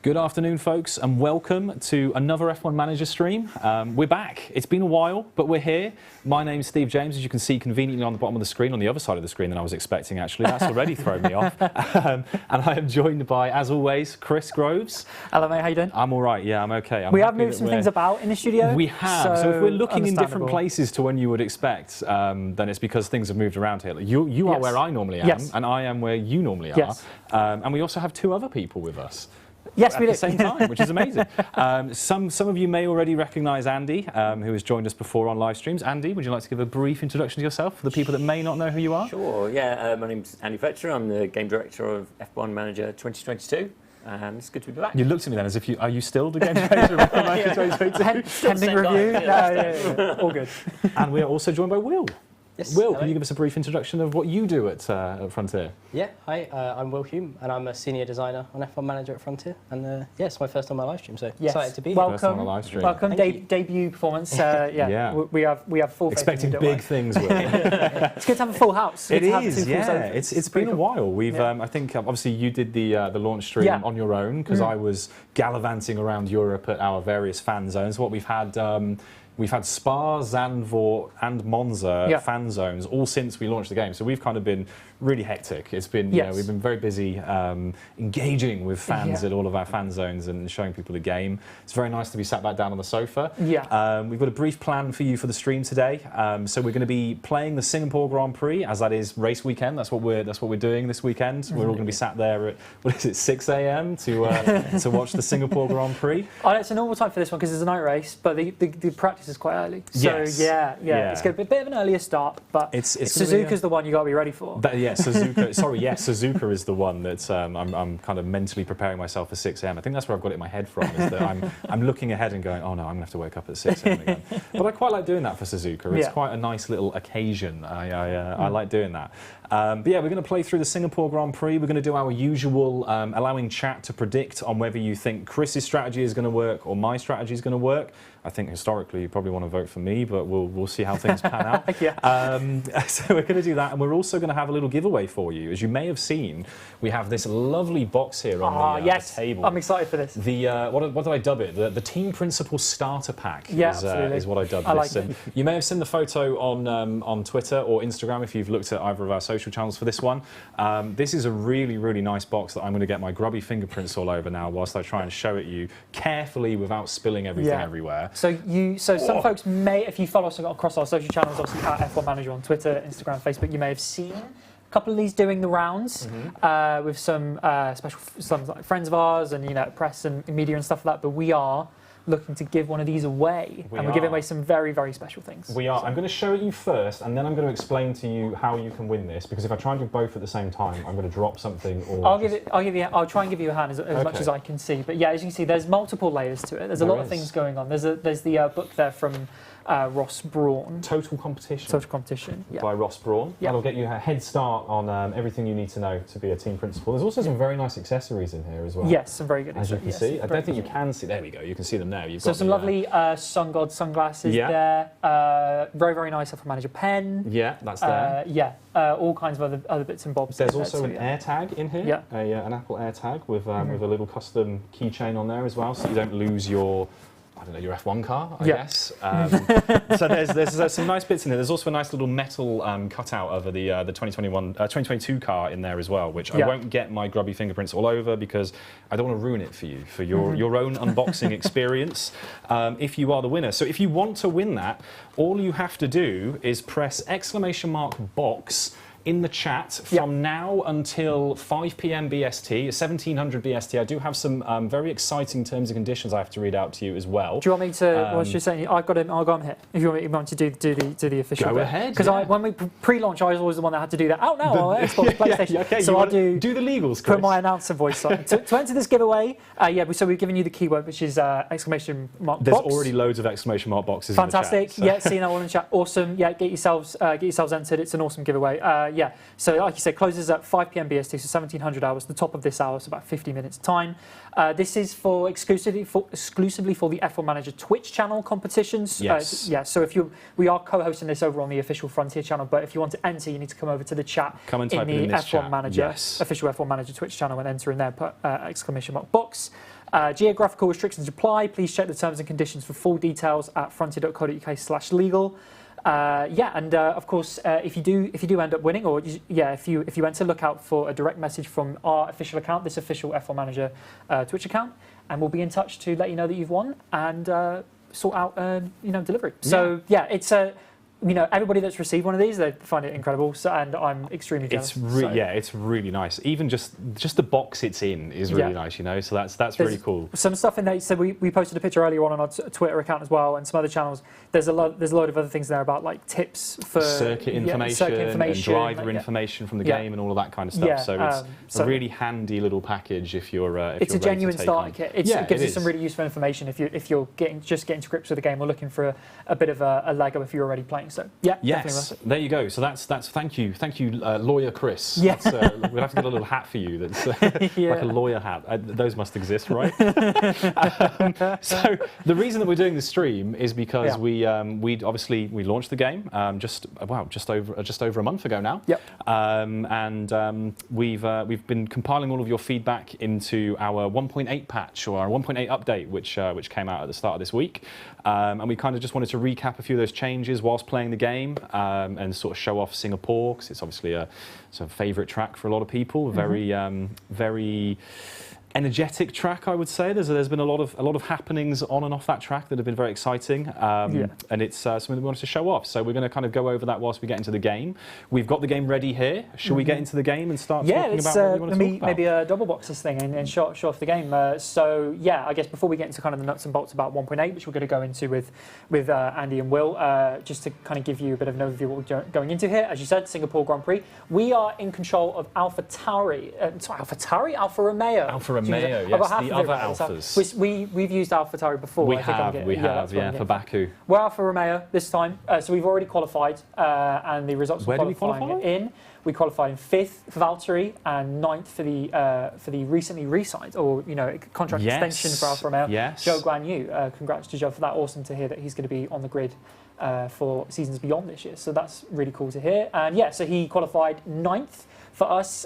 Good afternoon, folks, and welcome to another F1 Manager stream. We're back. It's been a while, but we're here. My name's Steve James, as you can see conveniently on the bottom of the screen, on the other side of the screen than I was expecting, actually. That's already thrown me off. And I am joined by, as always, Chris Groves. Hello, mate. How you doing? I'm all right. Yeah, I'm okay. We have moved some things about in the studio. We have. So if we're looking in different places to when you would expect, then it's because things have moved around here. You are where I normally am, and I am where you normally are. And we also have two other people with us. Yes, we do. At the same time, which is amazing. Some of you may already recognise Andy, who has joined us before on live streams. Andy, would you like to give a brief introduction to yourself for the people that may not know who you are? Sure, yeah. My name's Andy Fletcher. I'm the Game Director of F1 Manager 2022. It's good to be back. You looked at me then as if are you still the Game Director of F1 Manager 2022? Pending review? No, all good. And we are also joined by Will. Yes, Will, hello. can you give us a brief introduction of what you do at Frontier? Yeah, hi, I'm Will Hume, and I'm a senior designer on F1 Manager at Frontier. And yeah, it's my first on my live stream, so excited to be here. Welcome, debut performance. We have full expecting big things. Will. It's good to have a full house. It is, yeah. It's been a while. We've, I think, obviously you did the launch stream on your own because I was gallivanting around Europe at our various fan zones. What we've had. We've had Spa, Zandvoort and Monza fan zones all since we launched the game. So we've kind of been really hectic. It's been, we've been very busy engaging with fans at all of our fan zones and showing people the game. It's very nice to be sat back down on the sofa. We've got a brief plan for you for the stream today. So we're going to be playing the Singapore Grand Prix, as that is race weekend. That's what we're doing this weekend. We're all going to be sat there at, what is it, 6 a.m. to watch the Singapore Grand Prix. Oh, it's a normal time for this one because it's a night race, but the practice is quite early. So it's going to be a bit of an earlier start, but Suzuka's the one you got to be ready for. Suzuka. Sorry, Suzuka is the one that I'm kind of mentally preparing myself for 6 a.m. I think that's where I've got it in my head from. Is that I'm looking ahead and going, oh no, I'm going to have to wake up at 6 a.m. again. But I quite like doing that for Suzuka. It's quite a nice little occasion. I like doing that. But yeah, we're going to play through the Singapore Grand Prix. We're going to do our usual allowing chat to predict on whether you think Chris's strategy is going to work or my strategy is going to work. I think historically you probably want to vote for me, but we'll see how things pan out. So we're going to do that, and we're also going to have a little giveaway for you. As you may have seen, we have this lovely box here on the table. I'm excited for this. The what did I dub it? The Team Principal Starter Pack is what I dubbed this. Like you may have seen the photo on Twitter or Instagram if you've looked at either of our social channels for this one. This is a really, really nice box that I'm going to get my grubby fingerprints all over now whilst I try and show it you carefully without spilling everything everywhere. So some folks may, if you follow us across our social channels, obviously at F1 Manager on Twitter, Instagram, Facebook, you may have seen a couple of these doing the rounds with some some like friends of ours and press and media and stuff like that. But we are looking to give one of these away, and we're giving away some very, very special things. We are. So I'm going to show it you first, and then I'm going to explain to you how you can win this. Because if I try and do both at the same time, I'm going to drop something. Or I'll try and give you a hand as much as I can see. But yeah, as you can see, there's multiple layers to it. There's a lot of things going on. There's the book there from Ross Brawn. Total Competition. Total Competition. By Ross Brawn. That'll get you a head start on everything you need to know to be a team principal. There's also some very nice accessories in here as well. Yes, some very good. As you can see, I don't think you can see. There we go. You can see them now. You've got some lovely Sun God sunglasses there. Very, very nice Alfa Manager pen. Yeah, that's there. All kinds of other bits and bobs. There's also an AirTag in here. An Apple AirTag with a little custom keychain on there as well, so you don't lose your your F1 car, I guess. So there's some nice bits in there. There's also a nice little metal cutout of the 2022 car in there as well, which I won't get my grubby fingerprints all over because I don't want to ruin it for you, for your own unboxing experience if you are the winner. So if you want to win that, all you have to do is press !box in the chat from now until 5 p.m. BST, 1700 BST. I do have some very exciting terms and conditions I have to read out to you as well. Do you want me to? What's you saying? I've got him here. If you want to do the official. Go ahead. Because when we pre-launch, I was always the one that had to do that. Oh no, Xbox, PlayStation. Okay, so I'll do the legals. Put my announcer voice on to enter this giveaway. So we've given you the keyword, which is exclamation mark box. There's already loads of exclamation mark boxes. Fantastic. In the chat, seeing that all in the chat. Awesome. Get yourselves entered. It's an awesome giveaway. So like you said, closes at 5 p.m. BST, so 1700 hours. The top of this hour, so about 50 minutes time. This is for exclusively for the F1 Manager Twitch channel competitions. Yes. So we are co-hosting this over on the official Frontier channel, but if you want to enter, you need to come over to the chat in the F1 Manager official F1 Manager Twitch channel and enter in there. Put exclamation mark box. Geographical restrictions apply. Please check the terms and conditions for full details at frontier.co.uk/legal. Of course, if you do end up winning, or if you enter, look out for a direct message from our official account, this official F1 Manager Twitch account, and we'll be in touch to let you know that you've won and sort out delivery. So it's everybody that's received one of these, they find it incredible, and I'm extremely jealous. It's really nice. Even just the box it's in is really nice, So that's really cool. Some stuff in there. So we posted a picture earlier on our Twitter account as well, and some other channels. There's a load of other things there about like tips for circuit information and driver information from the game and all of that kind of stuff. So it's a really handy little package if you're. It's a genuine starter kit. It gives you some really useful information if you're getting to grips with the game or looking for a bit of a leg up if you're already playing. So yes, there you go. So that's thank you, lawyer Chris. Yeah, we'll have to get a little hat for you that's like a lawyer hat. Those must exist, right? So the reason that we're doing this stream is because we launched the game just over a month ago now. We've been compiling all of your feedback into our 1.8 patch or our 1.8 update, which came out at the start of this week, and we kind of just wanted to recap a few of those changes whilst playing the game and sort of show off Singapore, because it's obviously a favourite track for a lot of people. Very energetic track, I would say. There's been a lot of happenings on and off that track that have been very exciting, and it's something that we wanted to show off. So we're going to kind of go over that whilst we get into the game. We've got the game ready here. Should we get into the game and start talking about what we want to talk about? Maybe double box this thing and show off the game. I guess before we get into kind of the nuts and bolts about 1.8, which we're going to go into with Andy and Will, just to kind of give you a bit of an overview of what we're going into here. As you said, Singapore Grand Prix. We are in control of Alfa Romeo. Yes, the other Alphas. We've used AlphaTauri before. We have, for Baku. We're Alfa Romeo this time, so we've already qualified, and the results Where of did we qualify? We qualified in 5th for Valtteri and 9th for the recently re-signed contract extension for Alfa Romeo. Yes. Zhou Guanyu. Congrats to Zhou for that. Awesome to hear that he's going to be on the grid for seasons beyond this year. So that's really cool to hear. And so he qualified 9th. For us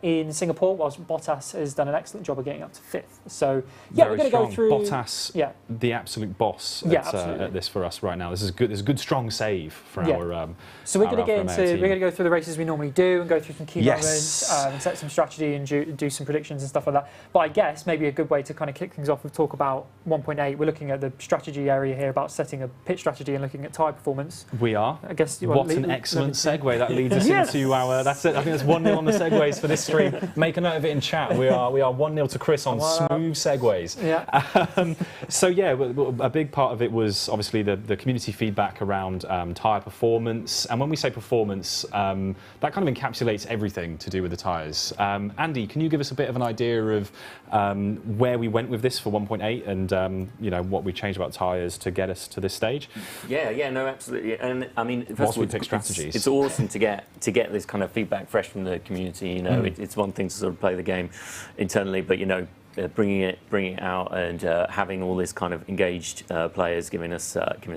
in Singapore, whilst Bottas has done an excellent job of getting up to 5th. So we're going to go through Bottas, the absolute boss at this for us right now. This is good. There's a good strong save for our. So we're going to go through the races we normally do and go through some key moments and set some strategy and do some predictions and stuff like that. But I guess maybe a good way to kind of kick things off with talk about 1.8. We're looking at the strategy area here about setting a pit strategy and looking at tyre performance. We are. I guess. What an excellent segue that leads us into our. That's it. I think that's 1-0 on the segues for this stream. Make a note of it in chat. We are 1-0 to Chris on smooth segues. A big part of it was obviously the community feedback around tyre performance. And when we say performance, that kind of encapsulates everything to do with the tyres. Andy, can you give us a bit of an idea of where we went with this for 1.8 and what we changed about tyres to get us to this stage? No, absolutely. And I mean, first whilst of all, we pick strategies, it's awesome to get this kind of feedback fresh from the community. It's one thing to sort of play the game internally, but bringing it out and having all this kind of engaged players giving us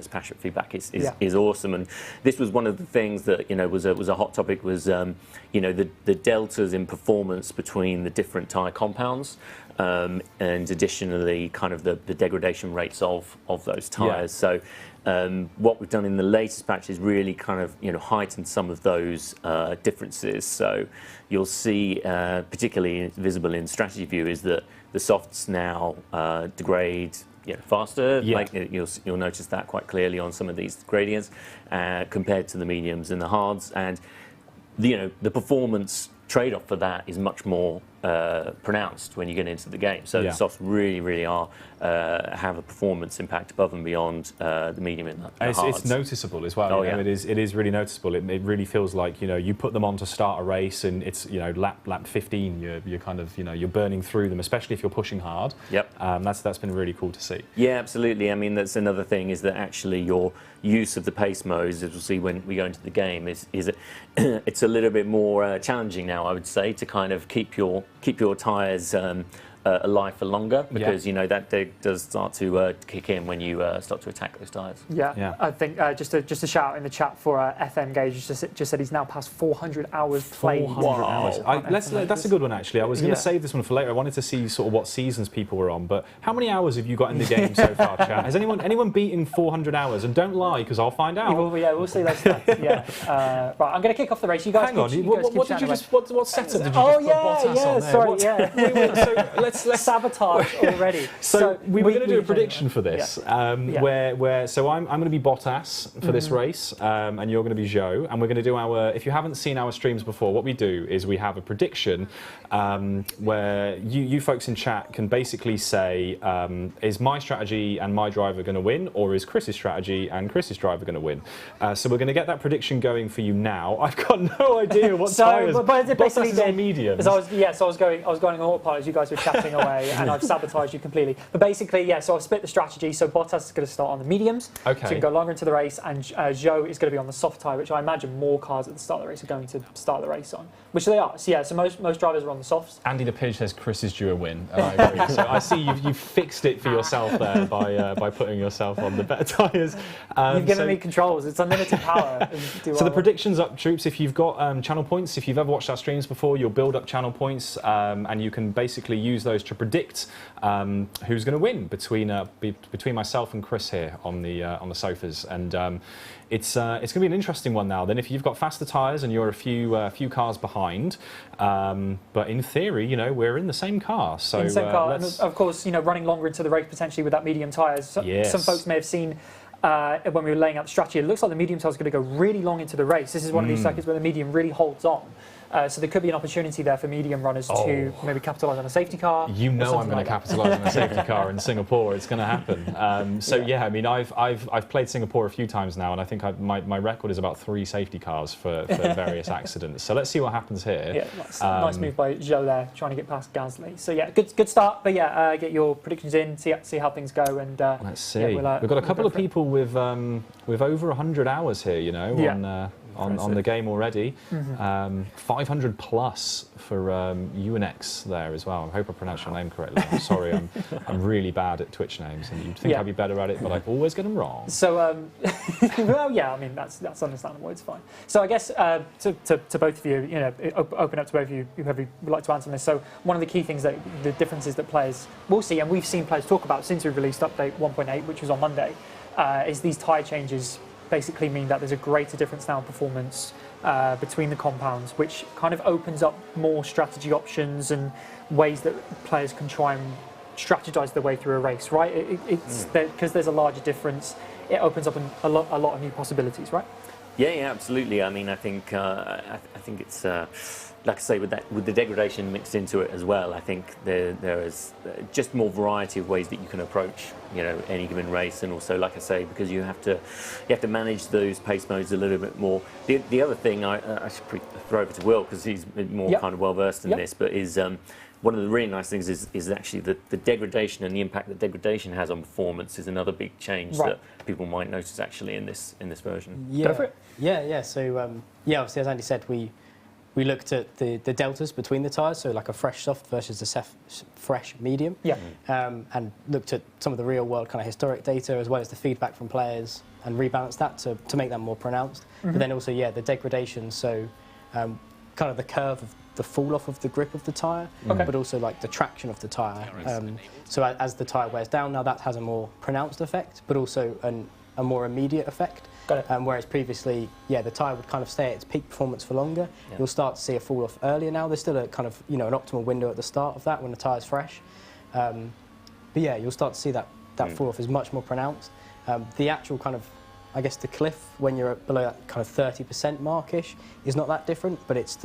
passionate feedback is awesome. And this was one of the things that was a hot topic was the deltas in performance between the different tyre compounds. And additionally, kind of the degradation rates of those tyres. So what we've done in the latest patch is really kind of heightened some of those differences. So you'll see, particularly visible in strategy view, is that the softs now degrade faster. Like you'll notice that quite clearly on some of these gradients compared to the mediums and the hards. And the performance trade-off for that is much more pronounced when you get into the game. So the softs really are have a performance impact above and beyond the medium and the hards. It's noticeable as well. It is really noticeable. It really feels like you put them on to start a race and it's lap 15 you're kind of you're burning through them, especially if you're pushing hard. That's been really cool to see. Absolutely. I mean, that's another thing, is that actually your use of the pace modes, as we'll see when we go into the game, is it's a little bit more challenging now, I would say, to kind of keep your tyres a life for longer, because you know that does start to kick in when you start to attack those tyres. Yeah. I think just a shout out in the chat for FM Gage just said he's now past 400 hours played. 400 hours. That's a good one actually. I was going to save this one for later. I wanted to see sort of what seasons people were on, but how many hours have you got in the game so far, chat? Has anyone beaten 400 hours? And don't lie, because I'll find out. We'll see those stats. Right, I'm going to kick off the race. You guys hang on. What setup did you just put Bottas on there? Sorry, so let's sabotage already. So we were going to do a prediction for this, where so I'm going to be Bottas for this race, and you're going to be Zhou, and we're going to do our. If you haven't seen our streams before, what we do is we have a prediction where you folks in chat can basically say, is my strategy and my driver going to win, or is Chris's strategy and Chris's driver going to win? So we're going to get that prediction going for you now. I've got no idea what tyres. Bottas is on medium. So I was going on autopilot as you guys were chatting away, and I've sabotaged you completely. But basically, so I've split the strategy. So Bottas is going to start on the mediums, so he can go longer into the race, and Zhou is going to be on the soft tyre, which I imagine more cars at the start of the race are going to start the race on, which they are. So most drivers are on the softs. Andy the Pidge says Chris is due a win, and I agree. So I see you've fixed it for yourself there by putting yourself on the better tyres. You've given me controls. It's unlimited power. So the prediction's up, troops. If you've got channel points, if you've ever watched our streams before, you'll build up channel points, and you can basically use those to predict who's going to win between myself and Chris here on the sofas. And it's going to be an interesting one now. Then, if you've got faster tyres and you're a few cars behind, but in theory, we're in the same car. So and of course, running longer into the race potentially with that medium tyres. Some folks may have seen. When we were laying out the strategy, it looks like the medium tyre is going to go really long into the race. This is one of these circuits where the medium really holds on. So there could be an opportunity there for medium runners to maybe capitalise on a safety car. I'm going to capitalise on a safety car in Singapore. It's going to happen. I mean, I've played Singapore a few times now, and I think my record is about 3 safety cars for various accidents. So let's see what happens here. Yeah, nice move by Zhou there, trying to get past Gasly. So good start. But get your predictions in, see how things go, and let's see. We've got a couple of people with over 100 hours here, on the game already. 500 plus for UNX there as well. I hope I pronounced your name correctly. I'm sorry, I'm really bad at Twitch names, and you'd think I'd be better at it, but I always get them wrong. So, I mean, that's understandable. It's fine. So I guess to both of you, open up to both of you, whoever would like to answer this. So one of the key things, the differences that players will see, and we've seen players talk about since we released update 1.8, which was on Monday, is these tyre changes basically mean that there's a greater difference now in performance between the compounds, which kind of opens up more strategy options and ways that players can try and strategize their way through a race, right? It's because there's a larger difference, it opens up a lot of new possibilities, right? Yeah, absolutely. I mean, I think it's like I say, with the degradation mixed into it as well. I think there is just more variety of ways that you can approach any given race, and also, like I say, because you have to manage those pace modes a little bit more. The other thing I should throw over to Will, because he's more kind of well versed in this, but is one of the really nice things is actually the degradation and the impact that degradation has on performance is another big change that people might notice actually in this version. Go for it. Yeah. So obviously, as Andy said, we looked at the deltas between the tyres, so like a fresh soft versus a fresh medium, and looked at some of the real world kind of historic data as well as the feedback from players and rebalanced that to make that more pronounced. But then also, the degradation, so kind of the curve of the fall off of the grip of the tyre, but also like the traction of the tyre. So as the tyre wears down, now that has a more pronounced effect, but also a more immediate effect. Got it. Whereas previously, the tyre would kind of stay at its peak performance for longer. You'll start to see a fall off earlier now. There's still a kind of, an optimal window at the start of that when the tyre's fresh. But you'll start to see that fall off is much more pronounced. The actual kind of, I guess, the cliff when you're below that kind of 30% markish is not that different, but it's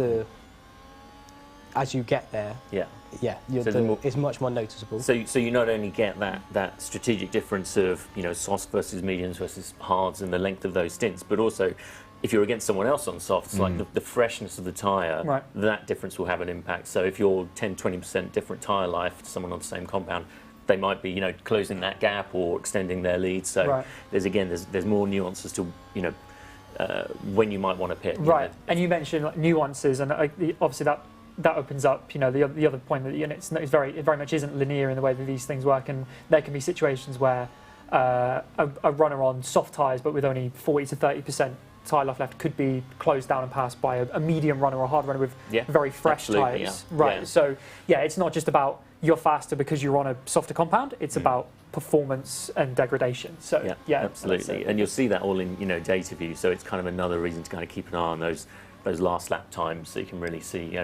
as you get there. It's much more noticeable. So you not only get that strategic difference of softs versus mediums versus hards and the length of those stints, but also if you're against someone else on softs, like the freshness of the tyre, that difference will have an impact. So if you're 10-20% different tyre life to someone on the same compound, they might be closing that gap or extending their lead. So there's more nuances to when you might want to pit. And you mentioned nuances, and obviously that that opens up, the other point that it very much isn't linear in the way that these things work, and there can be situations where a runner on soft tyres but with only 40 to 30% tyre life left could be closed down and passed by a medium runner or a hard runner with very fresh tyres. Yeah. Right. Yeah. So it's not just about you're faster because you're on a softer compound. It's about performance and degradation. So absolutely. And you'll see that all in data view. So it's kind of another reason to kind of keep an eye on those last lap times, so you can really see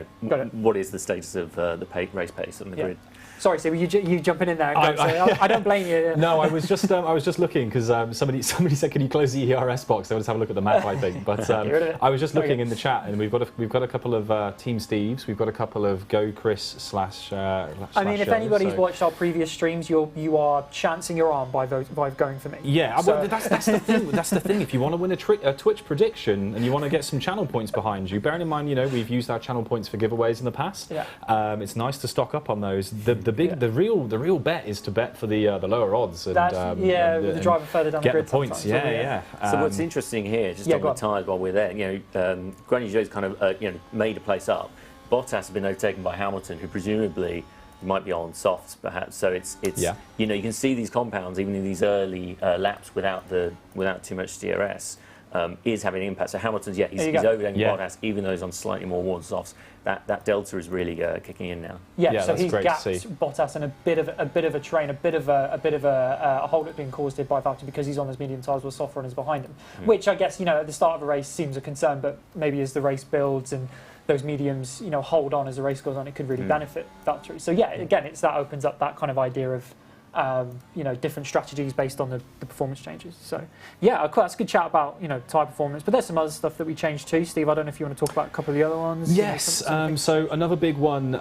what is the status of the race pace on the grid. Sorry, Steve, you jumping in there? I don't blame you. No, I was just looking because somebody said, "Can you close the ERS box?" They want to have a look at the map, I think. But I was just looking in the chat, and we've got a couple of Team Steves. We've got a couple of Go Chris / I mean, if anybody's watched our previous streams, you are chancing your arm by going for me. Yeah, well, that's the thing. That's the thing. If you want to win a Twitch prediction and you want to get some channel points behind you, bearing in mind, we've used our channel points for giveaways in the past. Yeah. It's nice to stock up on those. The real bet is to bet for the lower odds and the driver further down the grid. Get the points. Yeah. So what's interesting here, just on the tyres while we're there, Granny Joe's kind of made a place up. Bottas has been overtaken by Hamilton, who presumably might be on softs, perhaps. So it's you can see these compounds even in these early laps without too much DRS. Is having an impact. So Hamilton's he's overtaking Bottas, even though he's on slightly more warm softs. That delta is really kicking in now. Yeah, so he's gapped Bottas in a bit of a train, a bit of a hold-up being caused here by Valtteri because he's on those medium tyres while soft runners behind him. Which I guess at the start of a race seems a concern, but maybe as the race builds and those mediums hold on as the race goes on, it could really benefit Valtteri. So again, that opens up that kind of idea of different strategies based on the performance changes. So, that's a good chat about, tyre performance. But there's some other stuff that we changed too. Steve, I don't know if you want to talk about a couple of the other ones. Yes. So another big one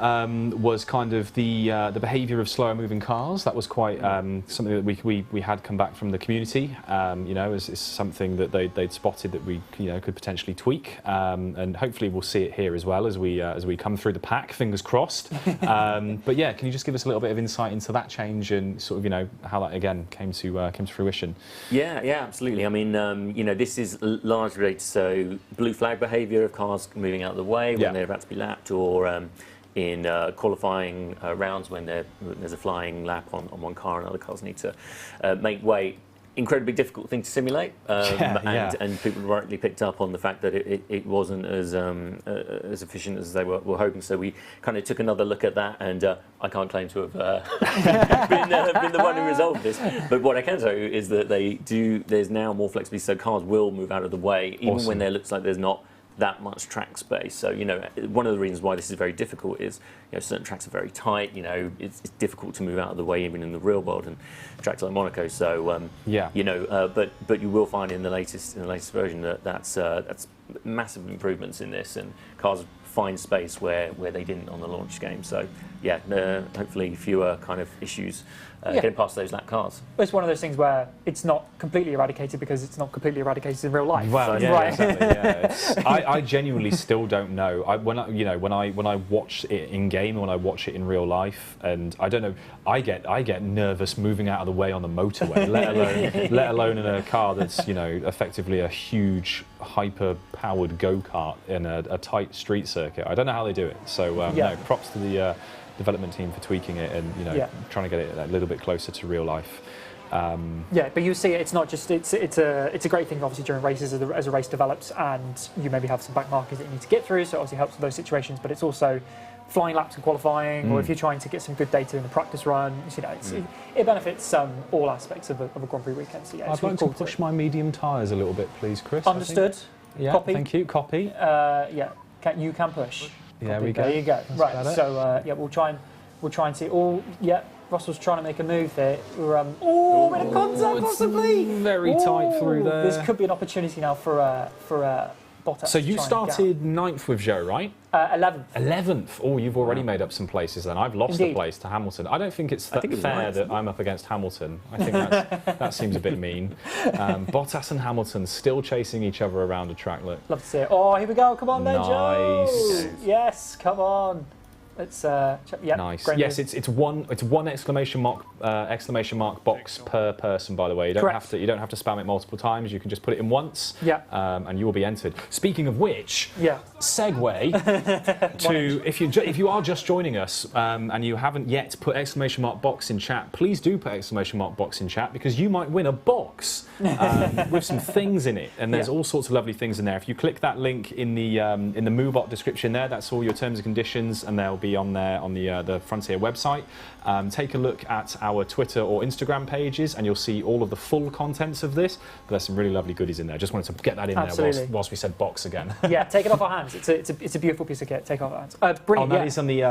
was kind of the behaviour of slower moving cars. That was quite something that we had come back from the community. Is something that they'd spotted that we could potentially tweak, and hopefully we'll see it here as well as we come through the pack. Fingers crossed. But can you just give us a little bit of insight into that change and sort of how that again came to fruition? Yeah, absolutely. I mean, this is largely related to blue flag behaviour of cars moving out of the way when they're about to be lapped, or in qualifying rounds when there's a flying lap on one car and other cars need to make way. Incredibly difficult thing to simulate, and people rightly picked up on the fact that it wasn't as efficient as they were hoping. So we kind of took another look at that, and I can't claim to have been the one who resolved this. But what I can tell you is that there's now more flexibility, so cars will move out of the way, even when there looks like there's not that much track space. So one of the reasons why this is very difficult is certain tracks are very tight. It's difficult to move out of the way even in the real world, and tracks like Monaco. So but you will find in the latest version that's massive improvements in this, and cars find space where they didn't on the launch game. So hopefully fewer kind of issues getting past those lap cars. It's one of those things where it's not completely eradicated because it's not completely eradicated in real life. Well, exactly. I genuinely still don't know. When I watch it in game and when I watch it in real life, and I don't know, I get nervous moving out of the way on the motorway, let alone in a car that's effectively a huge hyper-powered go-kart in a tight street circuit. I don't know how they do it. So props to the development team for tweaking it and trying to get it a little bit closer to real life. But you see, it's not just it's a great thing obviously during races as a race develops, and you maybe have some back markers that you need to get through. So it obviously helps with those situations. But it's also flying laps and qualifying, or if you're trying to get some good data in the practice run, it benefits all aspects of a Grand Prix weekend. So I'd like to push my medium tyres a little bit, please, Chris. Understood. Yeah, copy. Thank you. Copy. You can push. There we go. There you go. That's right. So we'll try and see. Russell's trying to make a move there. We're bit of contact possibly. Very tight through there. This could be an opportunity now for Bottas. So you started 9th with Joe, right? 11th. 11th. Oh, you've already made up some places then. I've lost a place to Hamilton. I don't think it's fair that I'm up against Hamilton. I think that seems a bit mean. Bottas and Hamilton still chasing each other around a track. Look. Love to see it. Oh, here we go. Come on then, Joe. Nice. Yes, come on. Let's check. Yeah, nice. Yes, it's one exclamation mark box per person. By the way, you don't have to spam it multiple times. You can just put it in once. Yeah. And you will be entered. Speaking of which, yeah. Segue to if you are just joining us and you haven't yet put exclamation mark box in chat, please do put exclamation mark box in chat because you might win a box with some things in it, and there's all sorts of lovely things in there. If you click that link in the MooBot description there, that's all your terms and conditions, and they'll be on there on the Frontier website. Take a look at our Twitter or Instagram pages, and you'll see all of the full contents of this. But there's some really lovely goodies in there. Just wanted to get that in there whilst we said box again. Yeah, take it off our hands. It's a beautiful piece of kit. Take it off our hands. Brilliant. That is on the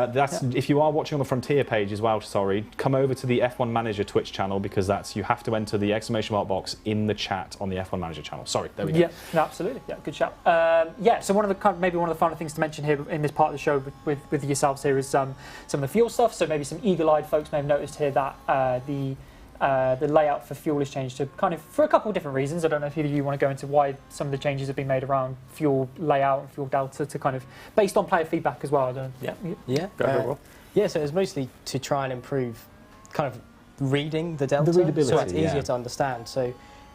if you are watching on the Frontier page as well. Sorry, come over to the F1 Manager Twitch channel because you have to enter the exclamation mark box in the chat on the F1 Manager channel. Sorry, there we go. Yeah, no, absolutely. Yeah, good shout. So maybe one of the final things to mention here in this part of the show with yourselves here is some of the fuel stuff. So maybe some eagle-eyed folks may have noticed here that the layout for fuel has changed to for a couple of different reasons. I don't know if either of you want to go into why some of the changes have been made around fuel layout and fuel delta to based on player feedback as well. Yeah. So it's mostly to try and improve reading the delta, the readability, so it's easier to understand. So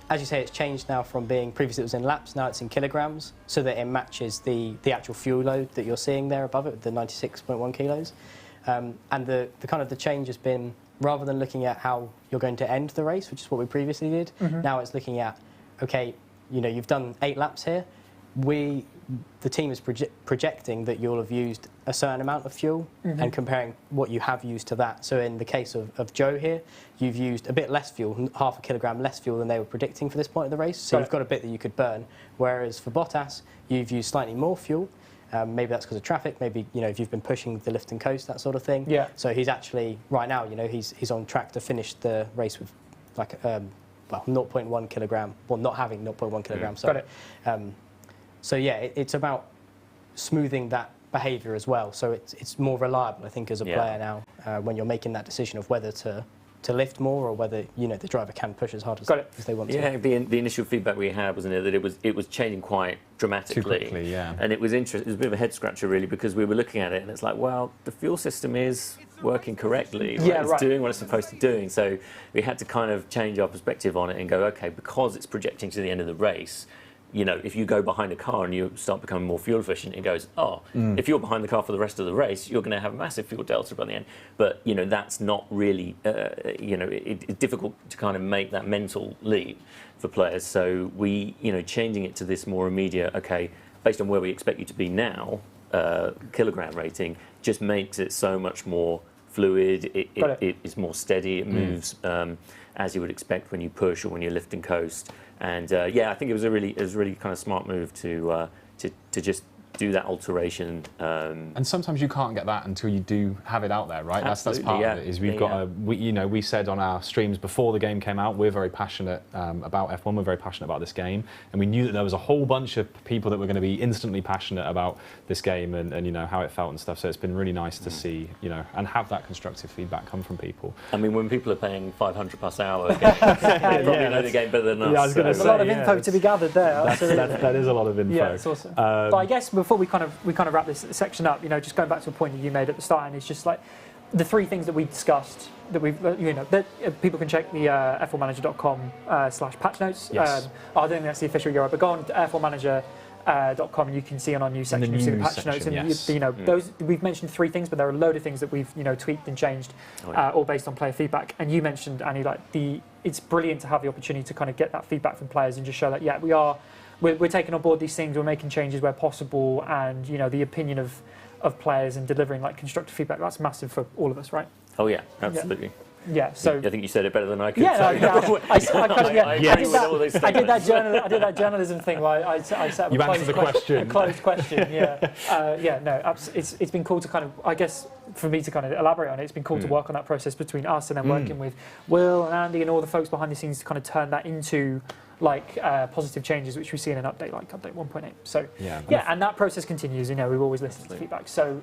as you say, it's changed now from being previously it was in laps, now it's in kilograms, so that it matches the actual fuel load that you're seeing there above it, the 96.1 kilos. And the change has been, rather than looking at how you're going to end the race, which is what we previously did, now it's looking at, okay, you've done 8 laps here. The team is projecting that you'll have used a certain amount of fuel and comparing what you have used to that. So in the case of Joe here, you've used a bit less fuel, half a kilogram less fuel than they were predicting for this point of the race. So you've got a bit that you could burn. Whereas for Bottas, you've used slightly more fuel. Maybe that's because of traffic. Maybe if you've been pushing the lift and coast, that sort of thing. Yeah. So he's actually right now, he's on track to finish the race with 0.1 kilogram. Well, not having 0.1 kilogram. Got it. So yeah, it's about smoothing that behaviour as well. So it's more reliable, I think, as a player now when you're making that decision of whether to lift more or whether the driver can push as hard as they want to. Yeah, the initial feedback we had wasn't it that it was changing quite dramatically. Too quickly, yeah. And it was interesting. It was a bit of a head scratcher really because we were looking at it and it's like, well, the fuel system is working correctly. Right? It's doing what it's supposed to be doing. So we had to change our perspective on it and go, okay, because it's projecting to the end of the race. If you go behind a car and you start becoming more fuel efficient, it goes, if you're behind the car for the rest of the race, you're going to have a massive fuel delta by the end. But, that's not really, it's difficult to make that mental leap for players. So we, changing it to this more immediate, okay, based on where we expect you to be now, kilogram rating, just makes it so much more fluid. It is more steady. It moves as you would expect when you push or when you lift and coast. And I think it was a really smart move to just do that alteration. And sometimes you can't get that until you do have it out there, right? That's part of it. Is we've got we said on our streams before the game came out, we're very passionate about F1. We're very passionate about this game, and we knew that there was a whole bunch of people that were going to be instantly passionate about this game and how it felt and stuff. So it's been really nice to see and have that constructive feedback come from people. I mean, when people are paying 500 plus hour, they probably know the game better than us. Yeah, I was going to say, there's a lot of info to be gathered there. That is a lot of info. Yeah, it's awesome. But I guess before we wrap this section up, just going back to a point that you made at the start, and it's just like the 3 things that we discussed that we've, that people can check the f1manager.com/patch notes. Yes. I don't think that's the official URL, but go on to f1manager.com and you can see on our news section, you see the patch notes, and those we've mentioned 3 things, but there are a load of things that we've tweaked and changed, all based on player feedback. And you mentioned, Annie, it's brilliant to have the opportunity to get that feedback from players and just show that we're taking on board these things, we're making changes where possible, and the opinion of players and delivering constructive feedback, that's massive for all of us, right? Oh yeah, absolutely. Yeah, so I think you said it better than I could. I did that journalism thing where I set up a closed question. It's been cool to I guess for me to elaborate on it. It's been cool to work on that process between us and then working with Will and Andy and all the folks behind the scenes to turn that into positive changes, which we see in an update like update 1.8. So and that process continues. We've always listened to feedback. So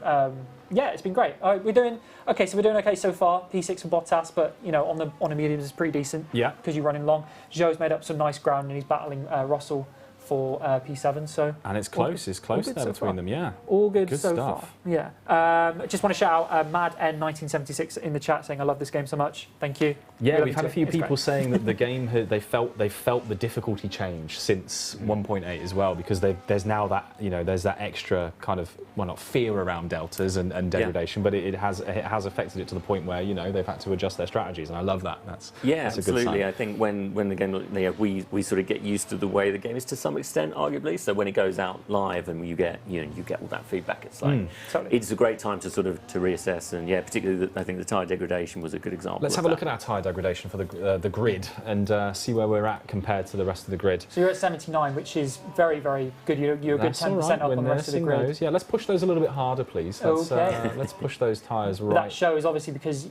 it's been great. All right, we're doing okay so far. P6 for Bottas, but on the mediums is pretty decent. Yeah, because you're running long. Joe's made up some nice ground and he's battling Russell for P7. So and it's close. It's close there between them. Yeah. All good so stuff. far. Yeah. Just want to shout out MadN1976 in the chat saying I love this game so much. Thank you. Yeah, we've had a few people saying that the game they felt the difficulty change since 1.8 as well, because there's now that there's that extra kind of not fear around deltas and degradation, but it has affected it to the point where they've had to adjust their strategies, and I love that. That's absolutely. A good sign. I think when the game we sort of get used to the way the game is to some extent, arguably. So when it goes out live and you get all that feedback, it's like it's a great time to sort of to reassess, and particularly I think the tyre degradation was a good example. Let's have a look at our tyre degradation for the grid and see where we're at compared to the rest of the grid. So you're at 79, which is very, very good. You're a good 10% up on the rest of the grid. Those. Yeah, let's push those a little bit harder, please. Let's push those tyres right. That shows obviously because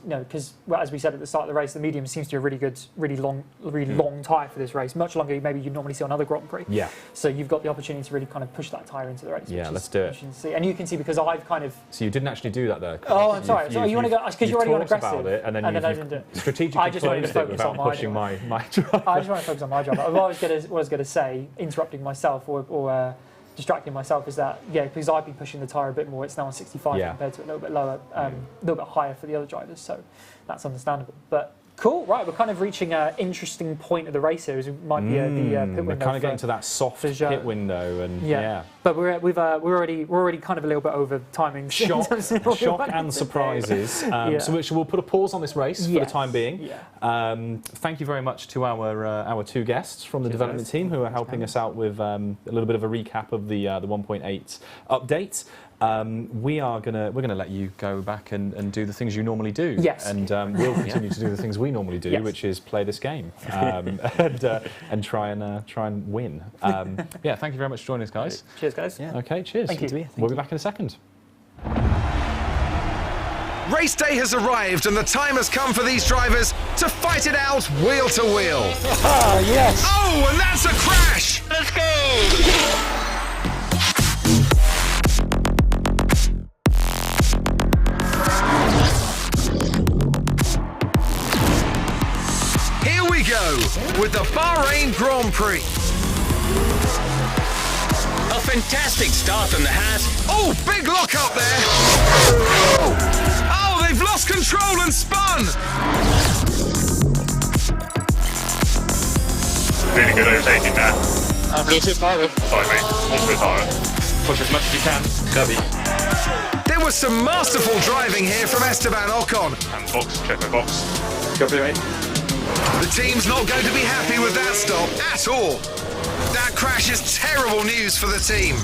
as we said at the start of the race, the medium seems to be a really long tyre for this race, much longer maybe you normally see on other Grand Prix. Yeah. So you've got the opportunity to really kind of push that tyre into the race. Yeah, let's do it. And you can see because I've kind of. So you didn't actually do that though. Oh, I'm sorry. You want to go because you're already on aggressive. About it, and then I didn't do it. Strategically closed it without pushing my drive. I just want to focus on my job. What I was going to say, interrupting myself or distracting myself, is that because I've been pushing the tyre a bit more, it's now on 65 compared to a little bit lower, a little bit higher for the other drivers. So that's understandable. But cool, right? We're kind of reaching an interesting point of the race here. It might be the pit window. We're kind of getting to that soft pit window, and but we're already kind of a little bit over timing. Shock and surprises. So we'll put a pause on this race for the time being. Yeah. Thank you very much to our two guests from the development team who are helping us out with a little bit of a recap of the 1.8 update. We're gonna let you go back and do the things you normally do. Yes. And we'll continue to do the things we normally do, which is play this game and try and win. Thank you very much for joining us, guys. Cheers, guys. Yeah. Okay, cheers. Thank you. We'll be back in a second. Race day has arrived and the time has come for these drivers to fight it out wheel to wheel. Yes. Oh, and that's a crash! Let's go! Go with the Bahrain Grand Prix. A fantastic start on the hat. Oh, big lock up there. Oh, they've lost control and spun. Really good overtaking there. I'm a little bit farther. Sorry, mate. Also tired. Push as much as you can. Cubby. There was some masterful driving here from Esteban Ocon. And box. Check my box. Copy, mate. The team's not going to be happy with that stop at all. That crash is terrible news for the team.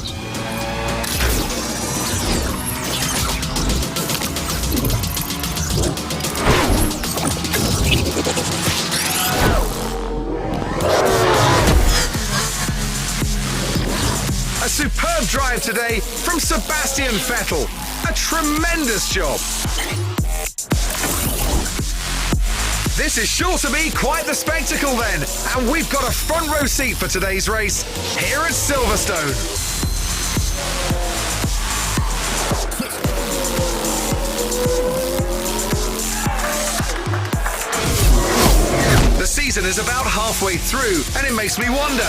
A superb drive today from Sebastian Vettel. A tremendous job. This is sure to be quite the spectacle then, and we've got a front row seat for today's race here at Silverstone. The season is about halfway through, and it makes me wonder,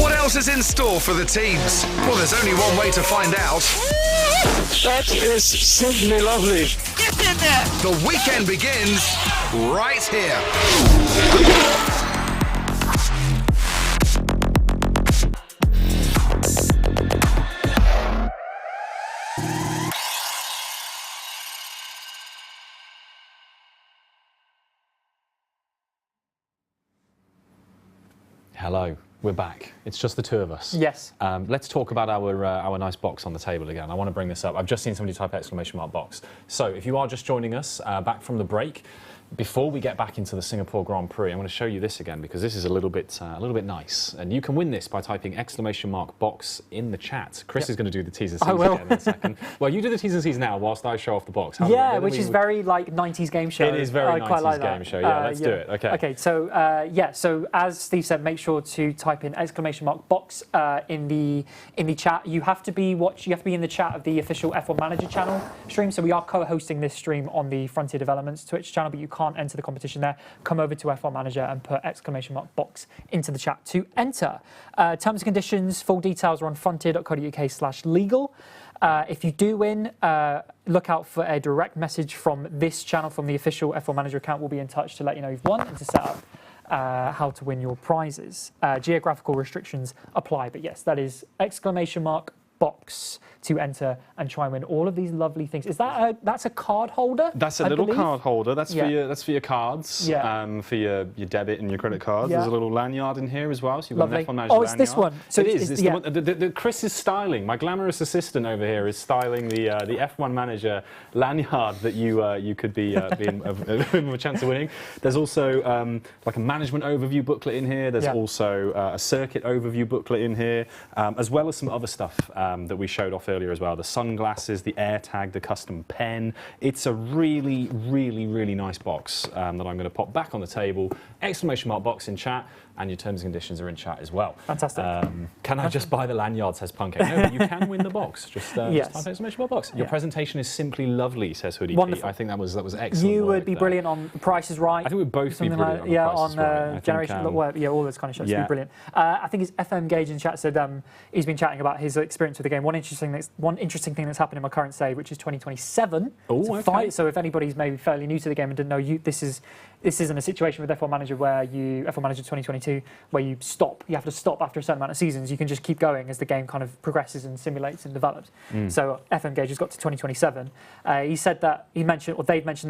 what else is in store for the teams? Well, there's only one way to find out. That is simply lovely. Get in there! The weekend begins right here. Hello, we're back. It's just the two of us. Yes. Let's talk about our nice box on the table again. I want to bring this up. I've just seen somebody type ! Box. So if you are just joining us back from the break, before we get back into the Singapore Grand Prix, I'm going to show you this again because this is a little bit nice, and you can win this by typing !box in the chat. Chris is going to do the T's and C's again in a second. Well, you do the T's and C's now whilst I show off the box. Which is very like 90s game show. It is very 90s game show. Yeah, let's do it. Okay. Okay. So so as Steve said, make sure to type type in !box in the chat. You have to be in the chat of the official F1 Manager channel stream. So we are co-hosting this stream on the Frontier Developments Twitch channel, but you can't enter the competition there. Come over to F1 Manager and put !box into the chat to enter. Terms and conditions, full details are on frontier.co.uk/legal. If you do win, look out for a direct message from this channel, from the official F1 Manager account. We'll be in touch to let you know you've won and to set up how to win your prizes. Geographical restrictions apply, but yes, that is !box to enter and try and win all of these lovely things. Is that that's a card holder? That's a little card holder. That's for your cards. For your debit and your credit cards. There's a little lanyard in here as well. So you've got an F1 Manager lanyard. This one. So it is. It's the one, Chris is styling. My glamorous assistant over here is styling the F1 Manager lanyard that you could be in a chance of winning. There's also like a management overview booklet in here. There's also a circuit overview booklet in here, as well as some other stuff that we showed off earlier as well. The sunglasses, the air tag, the custom pen. It's a really, really, really nice box that I'm going to pop back on the table. !box in chat, and your terms and conditions are in chat as well. Fantastic. Can I just buy the lanyard, says Punkate. No, but you can win the box. Just type !box. Your presentation is simply lovely, says Hoodie P. I think that was excellent. You would be brilliant on The Price is Right. I think we'd both be brilliant on The Price is Right. Generation, all those kind of shows. You'd be brilliant. I think his FM Gauge in chat said he's been chatting about his experience with the game. One interesting thing that's happened in my current save, which is 2027. So if anybody's maybe fairly new to the game and didn't know, this isn't a situation with F1 Manager where F1 Manager 2022 where you have to stop after a certain amount of seasons. You can just keep going as the game kind of progresses and simulates and develops. So FM Gauge has got to 2027. He said that they'd mentioned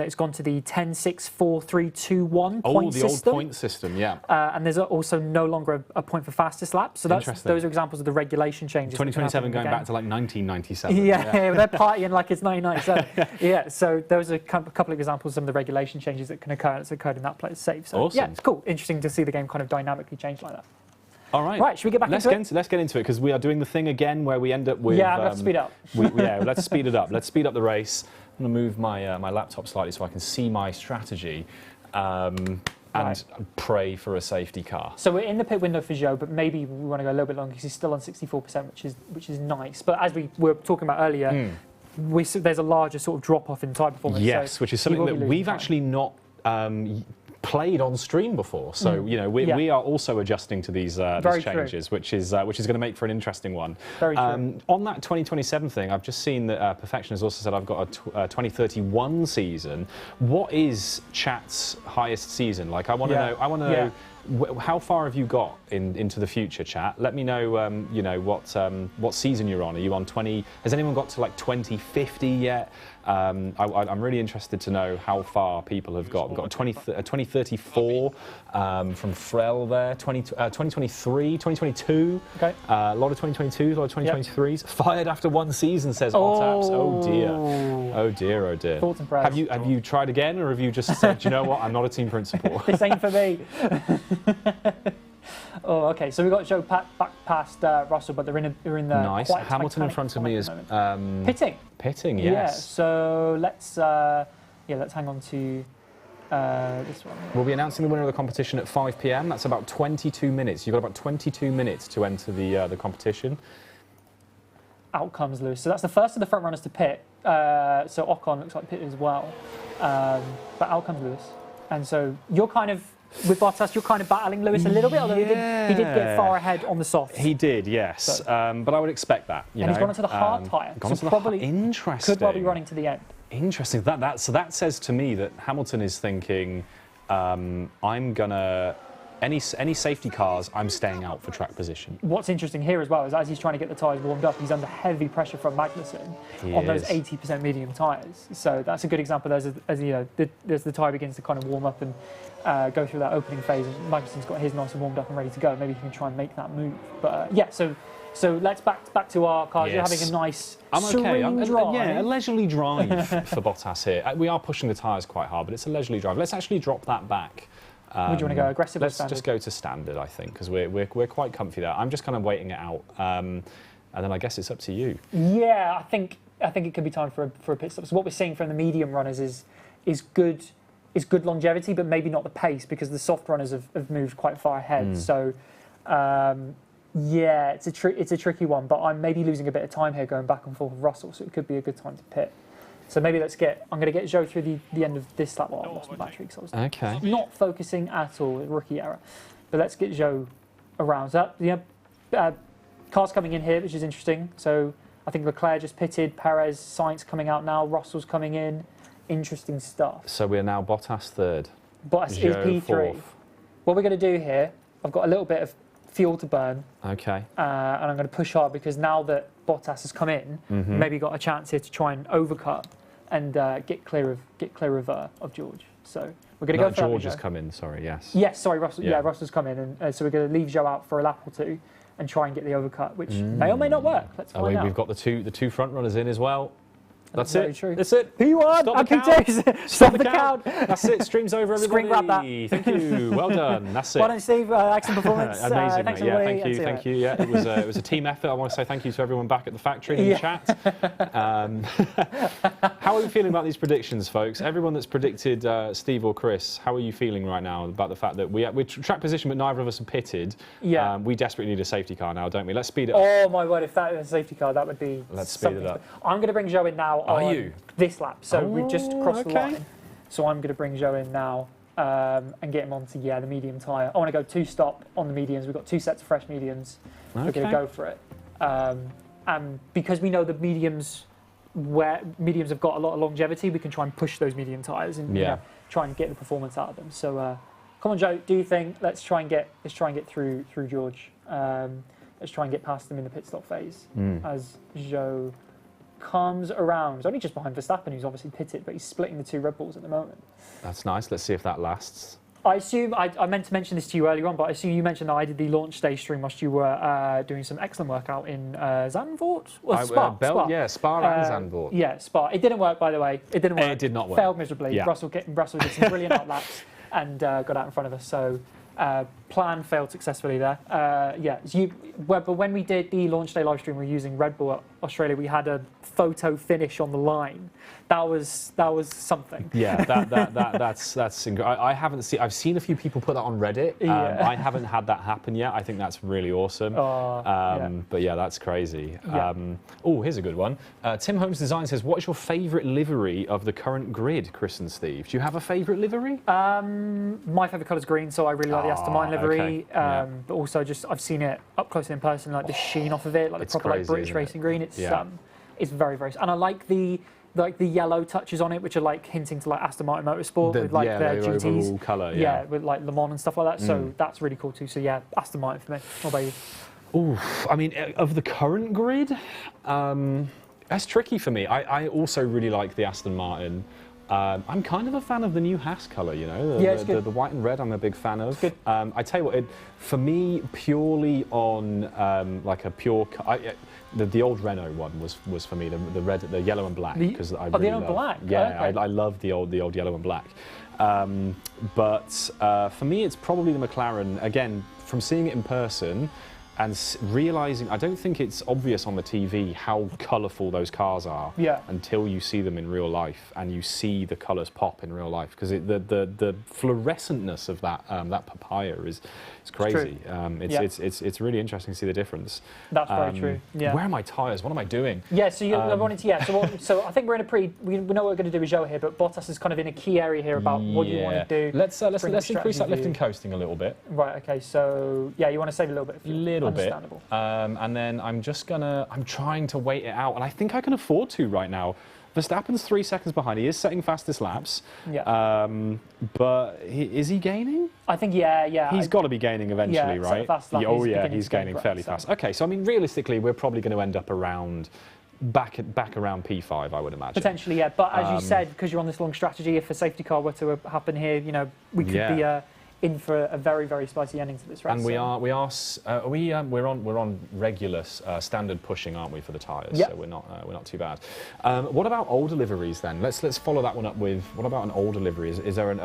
that it's gone to the 10-6-4-3-2-1 point system. The old point system, yeah. And there's also no longer a point for fastest lap. So those are examples of the regulation changes. 2027 going back to like 1997. Yeah, they're partying like it's 1997. So those are a couple of examples of some of the regulation changes that can occur that's occurred in that player's save. So awesome. Yeah, it's cool. Interesting to see the game kind of dynamically change like that. All right. Right, should we get back into it? Let's get into it, because we are doing the thing again where we end up with... let's speed up. Let's speed it up. Let's speed up the race. I'm going to move my laptop slightly so I can see my strategy and pray for a safety car. So we're in the pit window for Joe, but maybe we want to go a little bit longer because he's still on 64%, which is nice. But as we were talking about earlier, there's a larger sort of drop-off in tyre performance. Yes, so which is something that we've actually not played on stream before. So we are also adjusting to these changes, which is going to make for an interesting one. Very true. On that 2027 thing, I've just seen that Perfection has also said I've got a 2031 season. What is chat's highest season? Like, I want to know. I want to know. How far have you got into the future, chat? Let me know, what season you're on. Are you on 20? Has anyone got to like 2050 yet? I'm really interested to know how far people have got. We've got a 2034 from Frel there, 2023, 2022. Okay. A lot of 2022s, a lot of 2023s. Fired after one season, says Otaps. Oh dear. Oh dear, oh dear. Thoughts and prayers. Have you tried again, or have you just said, you know what, I'm not a team principal? This ain't for me. Oh, okay. So we've got Joe back past Russell, but they're in the nice. Hamilton in front of me is pitting. Pitting, yes. Yeah. So let's hang on to this one. We'll be announcing the winner of the competition at 5 p.m. That's about 22 minutes. You've got about 22 minutes to enter the competition. Out comes Lewis. So that's the first of the front runners to pit. So Ocon looks like pitted as well. But out comes Lewis. And so you're kind of, with Bottas, you're kind of battling Lewis a little bit, although he did get far ahead on the softs. He did, yes. So, but I would expect that. He's gone into the hard tyre. Interesting. Could well be running to the end. Interesting. So that says to me that Hamilton is thinking, I'm gonna. Any safety cars, I'm staying out for track position. What's interesting here as well is as he's trying to get the tyres warmed up, he's under heavy pressure from Magnussen on those 80% medium tyres. So that's a good example. As the tyre begins to kind of warm up and go through that opening phase, and Magnussen's got his nice and warmed up and ready to go. Maybe he can try and make that move. But so let's back to our cars. Yes. You're having a nice serene drive. Yeah, a leisurely drive for Bottas here. We are pushing the tyres quite hard, but it's a leisurely drive. Let's actually drop that back. Would you want to go aggressive or Let's standard? just go to standard, I think, because we're quite comfy there. I'm just kind of waiting it out, and then I guess it's up to you. Yeah, I think it could be time for a pit stop. So what we're seeing from the medium runners is good longevity, but maybe not the pace, because the soft runners have moved quite far ahead. So Yeah, it's a tricky one, but I'm maybe losing a bit of time here going back and forth with Russell, so it could be a good time to pit. So maybe I'm going to get Joe through the end of this lap. Well, I lost my battery because I was not focusing at all. Rookie error. But let's get Joe around. So cars coming in here, which is interesting. So I think Leclerc just pitted, Perez, Sainz coming out now, Russell's coming in. Interesting stuff. So we're now Bottas third. Bottas is P3. Fourth. What we're going to do here, I've got a little bit of fuel to burn. Okay. And I'm going to push hard because now that Bottas has come in, maybe got a chance here to try and overcut and get clear of George. So we're going to go for George has come in. Sorry. Yes. Yes. Sorry, Russell. Yeah, Russell's come in, and so we're going to leave Joe out for a lap or two and try and get the overcut, which may or may not work. Let's find out. We've got the two front runners in as well. That's it. True. That's it. P1. Stop the count. Stop the count. That's it. Stream's over, everybody. Screen grab that. Thank you. Well done. That's it. Well done, Steve. Excellent performance. Amazing. Thanks, Yeah, everybody. thank you. Yeah, it was a team effort. I want to say thank you to everyone back at the factory in the chat. How are you feeling about these predictions, folks? Everyone that's predicted Steve or Chris, how are you feeling right now about the fact that we're track position, but neither of us are pitted? Yeah. We desperately need a safety car now, don't we? Let's speed it up. Oh my word! If that was a safety car, that would be. Let's speed it up. I'm going to bring Joe in now. Are you? This lap, so we've just crossed the line. So I'm going to bring Joe in now and get him onto the medium tyre. I want to go 2-stop on the mediums. We've got 2 sets of fresh mediums. We're going to go for it, and because we know the mediums have got a lot of longevity, we can try and push those medium tyres and try and get the performance out of them. So come on, Joe, do your thing. Let's try and get through George. Let's try and get past them in the pit stop phase as Joe comes around. He's only just behind Verstappen, who's obviously pitted, but he's splitting the 2 Red Bulls at the moment. That's nice. Let's see if that lasts. I assume, I meant to mention this to you earlier on, but I assume you mentioned that I did the launch day stream whilst you were doing some excellent work out in Zandvoort? Well, Spa. Yeah, Spa and Zandvoort. Yeah, Spa. It didn't work, by the way. It didn't work. It did not work. Failed miserably. Yeah. Russell did some brilliant outlaps and got out in front of us. So plan failed successfully there. But when we did the launch day live stream, we were using Red Bull Australia. We had a photo finish on the line. That was something. Yeah, that's incredible. I haven't seen. I've seen a few people put that on Reddit. I haven't had that happen yet. I think that's really awesome. But yeah, that's crazy. Yeah. Here's a good one. Tim Holmes Design says, "What is your favourite livery of the current grid, Chris and Steve? Do you have a favourite livery?" My favourite colour is green, so I really like the Aston Martin livery. Okay. But also, I've seen it up close and in person, like the sheen off of it, like the proper crazy, British racing green. It's very, very, and I like the yellow touches on it, which are like hinting to like Aston Martin Motorsport with like their GTs colour. Yeah, with like Le Mans and stuff like that. So that's really cool too. So yeah, Aston Martin for me. What about you? Oof, I mean, of the current grid, that's tricky for me. I also really like the Aston Martin. I'm kind of a fan of the new Haas colour, you know, the white and red. I'm a big fan of. Good. I tell you what, for me, purely on like a pure. The old Renault one was for me the yellow and black because I really the yellow and black. Yeah, okay. I love the old yellow and black. But for me, it's probably the McLaren. Again, from seeing it in person and realising, I don't think it's obvious on the TV how colourful those cars are until you see them in real life and you see the colours pop in real life, because the fluorescentness of that papaya is crazy. It's really interesting to see the difference. That's very true. Yeah. Where are my tyres? What am I doing? Yeah, so I wanted to. So I think we're in a we know what we're going to do with Joe here, but Bottas is kind of in a key area here about what you want to do. Let's increase that lift and coasting a little bit. Right. Okay. So yeah, you want to save a little bit of fuel. Understandable. And then I'm trying to wait it out, and I think I can afford to right now. Verstappen's 3 seconds behind. He is setting fastest laps. Yeah. But is he gaining? I think yeah. He's got to be gaining eventually, right? Fast lap, he's gaining fairly fast. Okay, so I mean, realistically, we're probably going to end up around back around P5, I would imagine. Potentially, yeah. But as you said, because you're on this long strategy, if a safety car were to happen here, you know, we could be in for a very, very spicy ending to this race. And we're on regular standard pushing, aren't we, for the tyres? Yep. So we're not too bad. What about older liveries then? Let's follow that one up with, what about an older livery? Is there an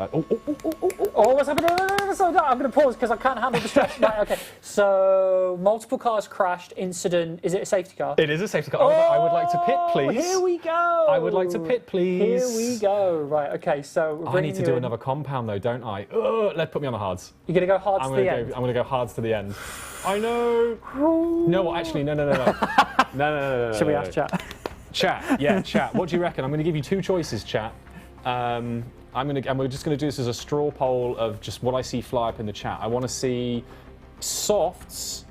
what's happening? So I'm going to pause because I can't handle the stress. Right, okay. So multiple cars crashed. Incident. Is it a safety car? It is a safety car. I would like to pit, please. Here we go. I would like to pit, please. Here we go. Right. Okay. So I need to do another compound though, don't I? Let's put me on on the hards. You're going to go hards to the end? I'm going to go hards to the end. I know. No, actually, no. No. Should we ask chat? Chat, yeah, chat. What do you reckon? I'm going to give you 2 choices, chat. And we're just going to do this as a straw poll of just what I see fly up in the chat. I want to see softs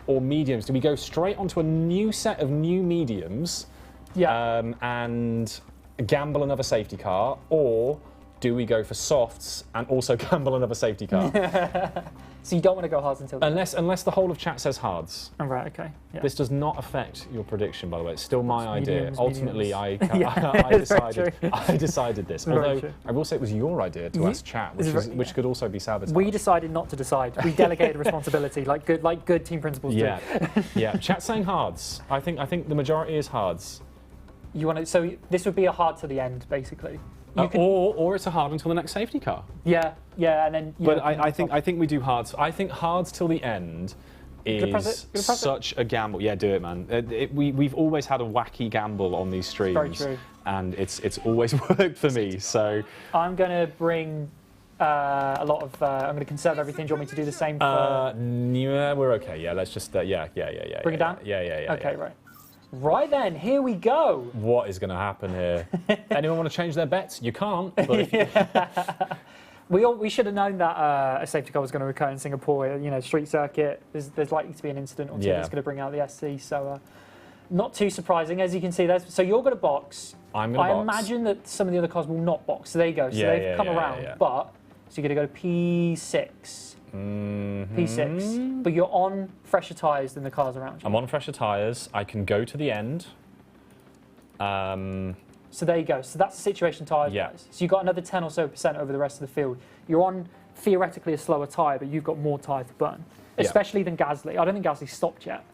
or mediums. Do we go straight onto a new set of new mediums? Yeah. And gamble another safety car, or do we go for softs and also gamble another safety car? So you don't want to go hards until unless the whole of chat says hards. Oh, right, okay. Yeah. This does not affect your prediction, by the way. It's still my idea. Ultimately, I decided this. Although I will say it was your idea to ask chat, which could also be sabotage. We decided not to decide. We delegated responsibility, like good team principals do. Yeah. Chat's saying hards. I think the majority is hards. You want to? So this would be a hard to the end, basically. Or it's a hard until the next safety car. Yeah, and then. But I think we do hards. I think hards till the end is such a gamble. Yeah, do it, man. We've always had a wacky gamble on these streams. Very true. And it's always worked for me. So I'm gonna bring a lot of. I'm gonna conserve everything. Do you want me to do the same? Yeah, we're okay. Yeah, let's just. Yeah. Bring it down. Yeah. Okay, right. Right then, here we go. What is going to happen here? Anyone want to change their bets? You can't. But We should have known that a safety car was going to occur in Singapore. Street circuit. There's likely to be an incident or two that's going to bring out the SC. So not too surprising, as you can see. So you're going to box. I'm going to box. I imagine that some of the other cars will not box. So there you go. So they've come around. Yeah. But so you're going to go to P6. P6, but you're on fresher tyres than the cars around you. I'm on fresher tyres. I can go to the end. So there you go. So that's the situation tyres wise. So you've got another 10 or so % over the rest of the field. You're on theoretically a slower tyre, but you've got more tyre to burn, especially than Gasly. I don't think Gasly's stopped yet.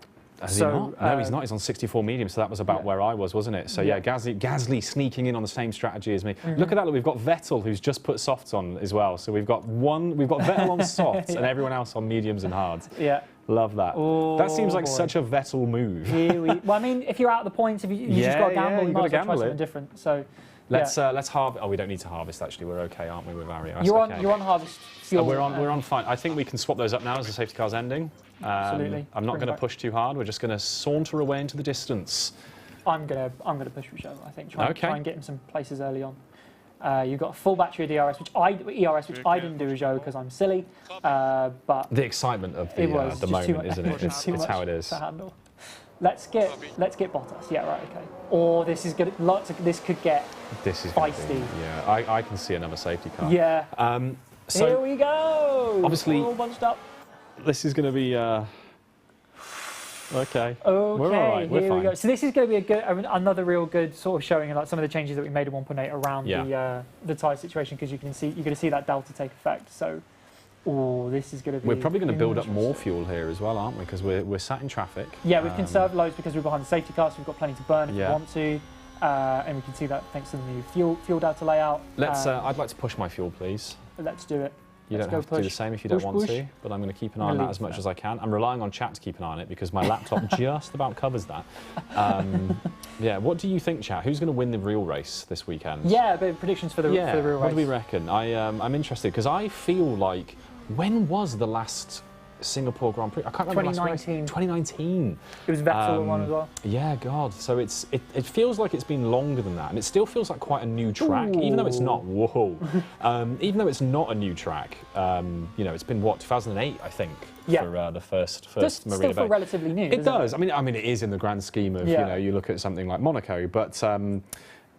Has he not? No, he's not. He's on 64 medium, so that was about where I was, wasn't it? So Gasly sneaking in on the same strategy as me. Look at that! Look, we've got Vettel, who's just put softs on as well. So we've got Vettel on softs and everyone else on mediums and hards. Yeah. Love that. That seems like such a Vettel move. Well, I mean, if you're out of the points, if you just got to gamble, you might as well try something different. So. Let's harvest. Oh, we don't need to harvest. Actually, we're okay, aren't we, with Aria? You're on harvest fuel. We're on fine. I think we can swap those up now as the safety car's ending. Absolutely. I'm not going to push too hard. We're just going to saunter away into the distance. I'm gonna push Rougeot. I think try and get him some places early on. You've got a full battery of DRS, which I didn't do Rougeot because I'm silly. But the excitement of the moment, isn't it? It's how it is. To handle. Let's get Bottas. Yeah, right. Okay. Or this is good. This could get feisty. Yeah, I can see another safety car. Yeah. So here we go. Obviously, we're all bunched up. This is going to be okay. We're all right. We're fine. We go. So this is going to be another real good sort of showing of like some of the changes that we made in 1.8 around the tyre situation, because you're going to see that delta take effect. So. Oh, this is going to be. We're probably going to build up more fuel here as well, aren't we? Because we're sat in traffic. Yeah, we've conserved loads because we're behind the safety car, so we've got plenty to burn if we want to. And we can see that thanks to the new fuel data layout. Let's. I'd like to push my fuel, please. Let's do it. You don't have to do the same if you don't want to, but I'm going to keep an eye on that as much as I can. I'm relying on chat to keep an eye on it because my laptop just about covers that. Yeah, what do you think, chat? Who's going to win the real race this weekend? Yeah, but predictions for the real race. What do we reckon? I'm interested because I feel like. When was the last Singapore Grand Prix? I can't remember. 2019. 2019. It was Vettel one as well. Yeah, God. So it feels like it's been longer than that, and it still feels like quite a new track, even though it's not. Whoa. Even though it's not a new track, it's been 2008, I think, for the first Marina Bay. Still feel relatively new. It does. I mean, it is in the grand scheme of you look at something like Monaco, but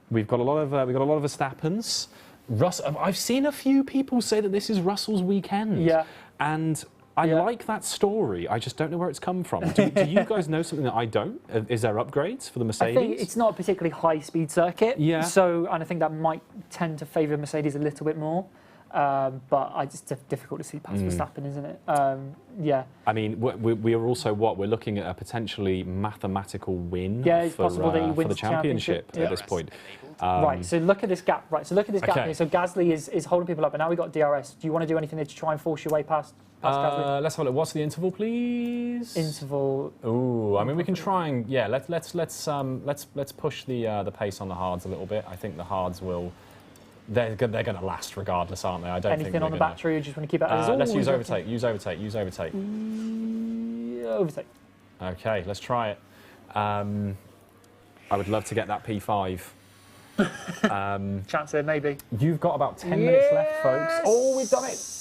we've got a lot of Verstappens. I've seen a few people say that this is Russell's weekend. Yeah. And I like that story. I just don't know where it's come from. Do you guys know something that I don't? Is there upgrades for the Mercedes? I think it's not a particularly high-speed circuit. Yeah. So, and I think that might tend to favour Mercedes a little bit more. But it's difficult to see past Verstappen, isn't it? Yeah. I mean, we are also we're looking at a potentially mathematical win for the championship at this point. Right, so look at this gap. Right, so look at this gap here. So Gasly is holding people up, and now we've got DRS. Do you want to do anything there to try and force your way past Gasly? Let's have a look. What's the interval, please? Interval. Ooh, I mean, we can try and let's push the pace on the hards a little bit. I think the hards will they're going to last regardless, aren't they? I don't think anything on the battery, or just want to keep it as let's use overtake. Use overtake. Overtake. Okay, let's try it. I would love to get that P5. Chance here, maybe. You've got about 10 minutes left, folks. Oh, we've done it.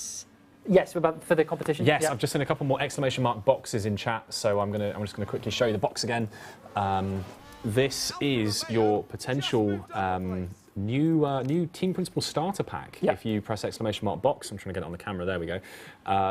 Yes, we're about for the competition. Yes, yeah. I've just seen a couple more exclamation mark boxes in chat, so I'm just gonna quickly show you the box again. This is your potential new Team Principal starter pack. Yep. If you press exclamation mark box, I'm trying to get it on the camera. There we go.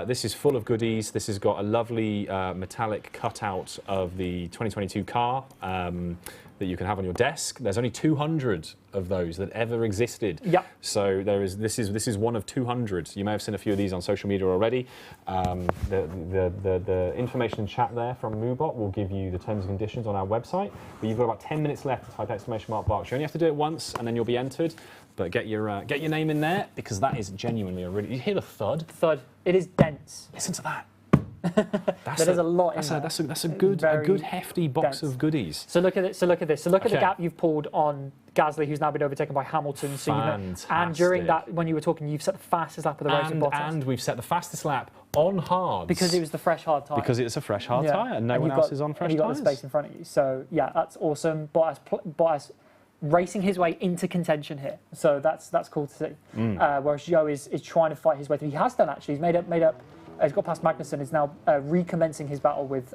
This is full of goodies. This has got a lovely metallic cutout of the 2022 car that you can have on your desk. There's only 200 of those that ever existed. Yeah. So this is one of 200. You may have seen a few of these on social media already. The information in chat there from Moobot will give you the terms and conditions on our website. But you've got about 10 minutes left to type exclamation mark box. You only have to do it once, and then you'll be entered. But get your name in there, because that is genuinely a really. You hear the thud? Thud. It is dense. Listen to that. There's a lot in there. That's a good hefty box of goodies. So look at it. So look at this. So look at the Okay. gap you've pulled on Gasly, who's now been overtaken by Hamilton. So and during that, when you were talking, you've set the fastest lap of the race with Bottas. And we've set the fastest lap on hards. Because it was the fresh hard tyre. Because it's a fresh hard tyre, and no one else is on fresh tyres. tyres. And you've got the space in front of you. So yeah, that's awesome. Bottas racing his way into contention here. So that's cool to see. Whereas Joe is trying to fight his way through. He has done actually. He's made up. He's got past Magnussen. Is now recommencing his battle with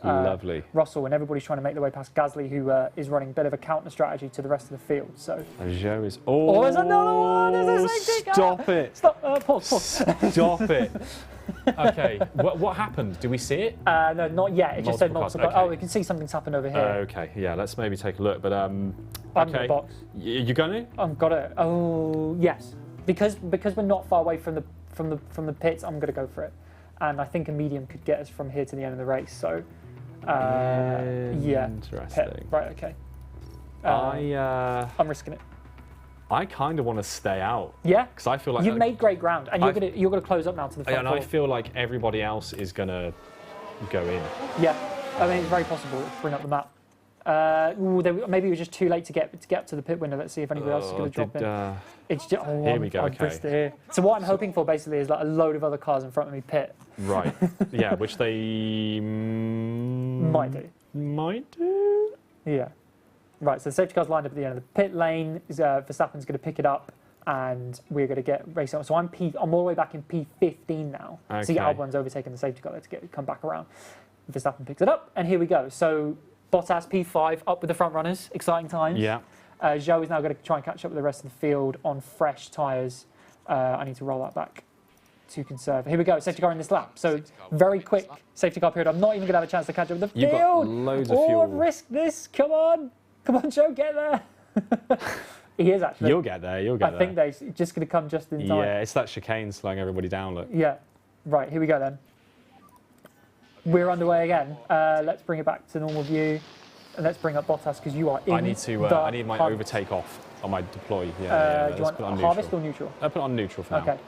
Russell, and everybody's trying to make their way past Gasly, who is running a bit of a counter strategy to the rest of the field. So Joe is. Oh, there's another one. There's a safety car. Stop it! Stop. Pause. Stop it! Okay, what happened? Do we see it? No, not yet. It just said Multiple multiple. cars, okay. Oh, we can see something's happened over here. Okay, yeah. Let's maybe take a look. But I'm in the box. You going to? I've got it. Oh, yes. Because we're not far away from the pits, I'm going to go for it. And I think a medium could get us from here to the end of the race. So, yeah. Interesting. Pit. Right. Okay. I'm risking it. I kind of want to stay out. Yeah. Because I feel like you've made great ground, and you're gonna close up now to the front. And I feel like everybody else is gonna go in. Yeah. I mean, it's very possible to bring up the map. Maybe it was just too late to get to the pit window. Let's see if anybody else is going to drop in. It's just, here we go. Okay. Here. So what I'm hoping for basically is like a load of other cars in front of me pit. Right. Yeah, which they might do. Might do. Yeah. Right. So the safety car's lined up at the end of the pit lane. Verstappen's going to pick it up, and we're going to get racing on. So I'm all the way back in P15 now. Okay. See, Albon's overtaken the safety car. Let's come back around. Verstappen picks it up, and here we go. So Bottas P5 up with the front runners, exciting times. Yeah. Zhou is now going to try and catch up with the rest of the field on fresh tyres. I need to roll that back to conserve. Here we go, safety car in this lap. So very quick safety car period. I'm not even going to have a chance to catch up with the field. You've got loads of fuel. I've risked this. Come on, Zhou, get there. He is actually. You'll get there. You'll get there. I think they're just going to come just in time. Yeah, it's that chicane slowing everybody down. Look. Yeah. Right. Here we go then. We're underway again. Let's bring it back to normal view, and let's bring up Bottas because you are in. I need my overtake off on my deploy. Yeah. Do you want harvest or neutral? I'll put it on neutral for now. Okay.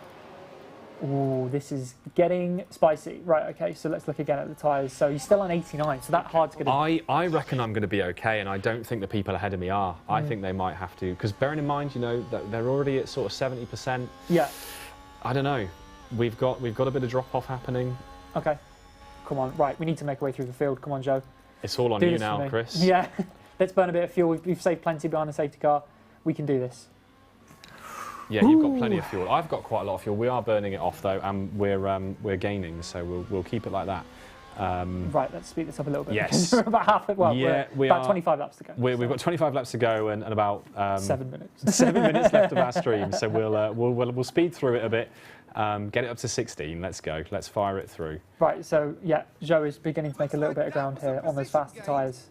Ooh, this is getting spicy. Right. Okay. So let's look again at the tyres. So you're still on 89. So that hard's going to. I reckon I'm going to be okay, and I don't think the people ahead of me are. I think they might have to, because bearing in mind, that they're already at sort of 70%. Yeah. I don't know. We've got a bit of drop off happening. Okay. Come on, right, we need to make our way through the field. Come on, Joe. It's all on you now, Chris. Yeah, let's burn a bit of fuel. We've saved plenty behind the safety car. We can do this. Yeah, you've got plenty of fuel. I've got quite a lot of fuel. We are burning it off, though, and we're gaining, so we'll keep it like that. Right, let's speed this up a little bit. Yes. We're about half. Well, yeah, we're about 25 laps to go. We've got 25 laps to go, and about 7 minutes. 7 minutes left of our stream, so we'll speed through it a bit. Get it up to 16. Let's go. Let's fire it through. Right, so yeah, Joe is beginning to make a little bit of ground here on those faster tyres.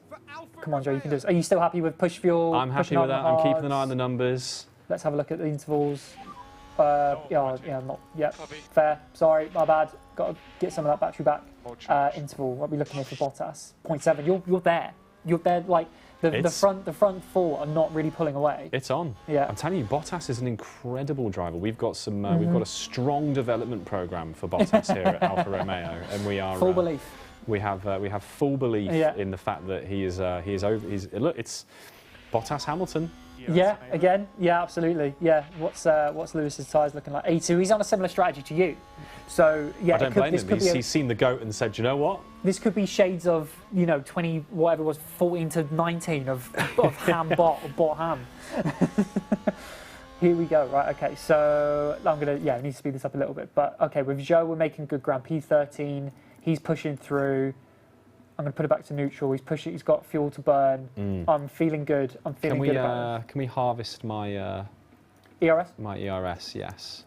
Come on, Joe, you can do this. Are you still happy with push fuel? I'm happy with that. I'm keeping an eye on the numbers. Let's have a look at the intervals. Not yet. Fair. Sorry, my bad. Got to get some of that battery back. Interval. What are we looking here for Bottas? 0.7. You're there. You're there. Like the front four are not really pulling away. It's on. Yeah. I'm telling you, Bottas is an incredible driver. We've got some. We've got a strong development program for Bottas here at Alfa Romeo, and we are full belief. We have full belief in the fact that he is over. Look, it's Bottas Hamilton. Yeah, again, yeah, absolutely. Yeah, what's Lewis's tyres looking like? A2. He's on a similar strategy to you. So yeah, I don't blame him. He's seen the goat and said, you know what? This could be shades of 20 whatever it was 14 to 19 of ham bot or bot ham. Here we go. Right. Okay. So I'm gonna I need to speed this up a little bit. But okay, with Joe, we're making good ground. P13. He's pushing through. I'm going to put it back to neutral. He's pushing. He's got fuel to burn. I'm feeling good. I'm feeling good about it. Can we harvest my ERS? My ERS, yes.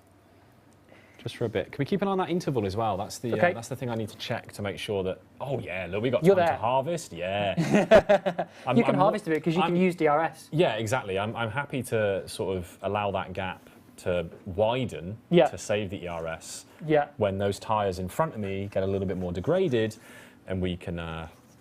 Just for a bit. Can we keep an eye on that interval as well? That's the that's the thing I need to check to make sure that. Oh yeah, look, we got time to harvest. Yeah. You can harvest a bit because you can use DRS. Yeah, exactly. I'm happy to sort of allow that gap to widen to save the ERS. Yeah. When those tyres in front of me get a little bit more degraded. And we can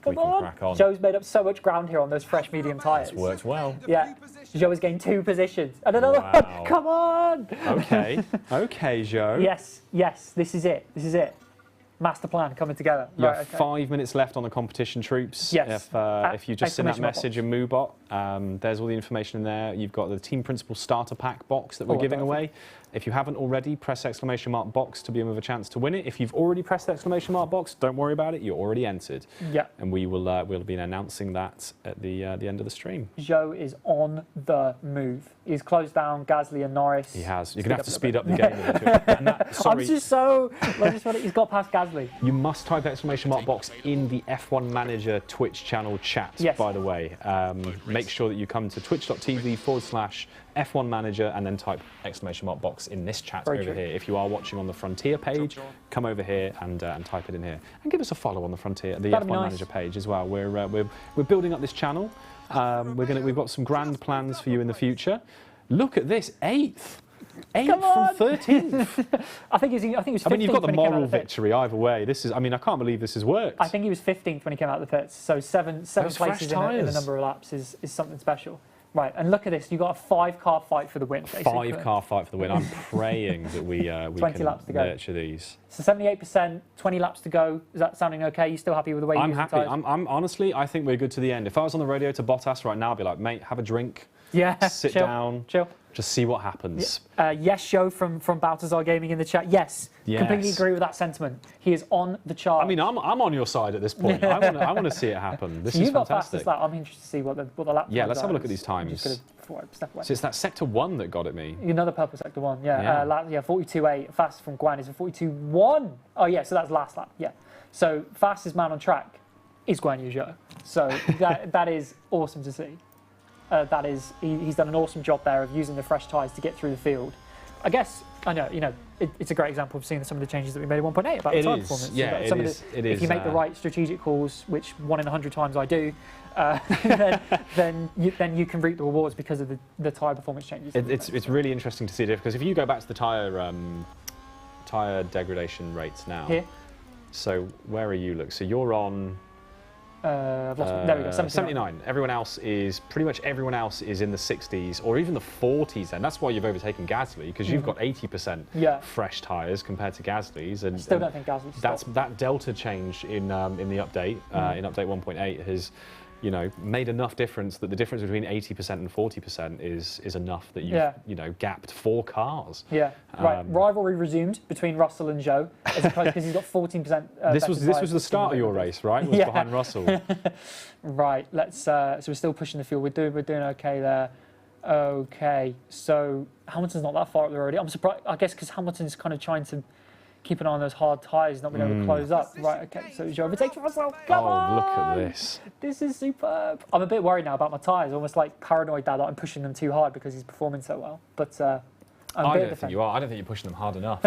crack on. Joe's made up so much ground here on those fresh medium tyres. It's worked well. Yeah. Joe has gained 2 positions. And another one. Come on. Okay. Okay, Joe. Yes. This is it. Master plan coming together. You have 5 minutes left on the competition, troops. Yes. If you just send that message in MooBot, there's all the information in there. You've got the Team Principal Starter Pack box that we're giving away. If you haven't already, press ! box to be in with a chance to win it. If you've already pressed the ! box, don't worry about it. You're already entered. Yeah. And we'll be announcing that at the end of the stream. Joe is on the move. He's closed down Gasly and Norris. He has. You're going to have to speed up the game a bit. I'm just he's got past Gasly. You must type ! box in the F1 Manager Twitch channel chat, by the way. Make sure that you come to twitch.tv/F1 Manager and then type ! box in this chat here. If you are watching on the Frontier page, come over here and type it in here. And give us a follow on the Frontier, the F1 Manager page as well. We're building up this channel. We've got some grand plans for you in the future. Look at this, 8th from 13th. I think he was 15th. I mean, you've got the moral victory either way. This is. I mean, I can't believe this has worked. I think he was 15th when he came out of the pits. So seven places in a number of laps is something special. Right, and look at this. You've got a 5-car fight for the win, basically. 5-car fight for the win. I'm praying that we can laps to go. nurture these. So 78%, 20 laps to go. Is that sounding okay? You still happy with the way I'm happy. I'm honestly, I think we're good to the end. If I was on the radio to Bottas right now, I'd be like, mate, have a drink. Yeah, sit down. Chill. Just see what happens. Yes, Joe from Baltazar Gaming in the chat. Yes, completely agree with that sentiment. He is on the chart. I mean, I'm on your side at this point. I want to see it happen. This is you got fantastic. fastest lap. I'm interested to see what the lap. Yeah, let's have a look at these times. So it's that sector 1 that got at me. Another purple sector 1. Yeah, 42.8. Fastest from Guan is a 42.1. Oh yeah, so that's last lap. Yeah, so fastest man on track is Guan Yu Zhou. So that is awesome to see. He's done an awesome job there of using the fresh tyres to get through the field. I guess it's a great example of seeing some of the changes that we made at 1.8 about the tyre performance. Yeah, it is. If you make the right strategic calls, which 1 in 100 times I do, then you can reap the rewards because of the tyre performance changes. It's really interesting to see it because if you go back to the tyre degradation rates now. Here. So where are you? Look, so you're on. There we go, 79. Pretty much everyone else is in the 60s or even the 40s, and that's why you've overtaken Gasly because you've got 80% fresh tyres compared to Gasly's. And still don't think Gasly's that delta change in the update in update 1.8 has made enough difference that the difference between 80% and 40% is enough that you've gapped 4 cars. Yeah, right. Rivalry resumed between Russell and Zhou because he's got 14%. This was the start of your race, right? Was behind Russell. Right. So we're still pushing the field. We're doing okay there. Okay. So Hamilton's not that far up the road. I'm surprised. I guess because Hamilton's kind of trying to keep an eye on those hard tyres, not being able to close up. Right, okay, so Zhou overtakes Russell. Come on! Look at this. This is superb. I'm a bit worried now about my tyres, almost like paranoid now that I'm pushing them too hard because he's performing so well. But I don't think you are. I don't think you're pushing them hard enough.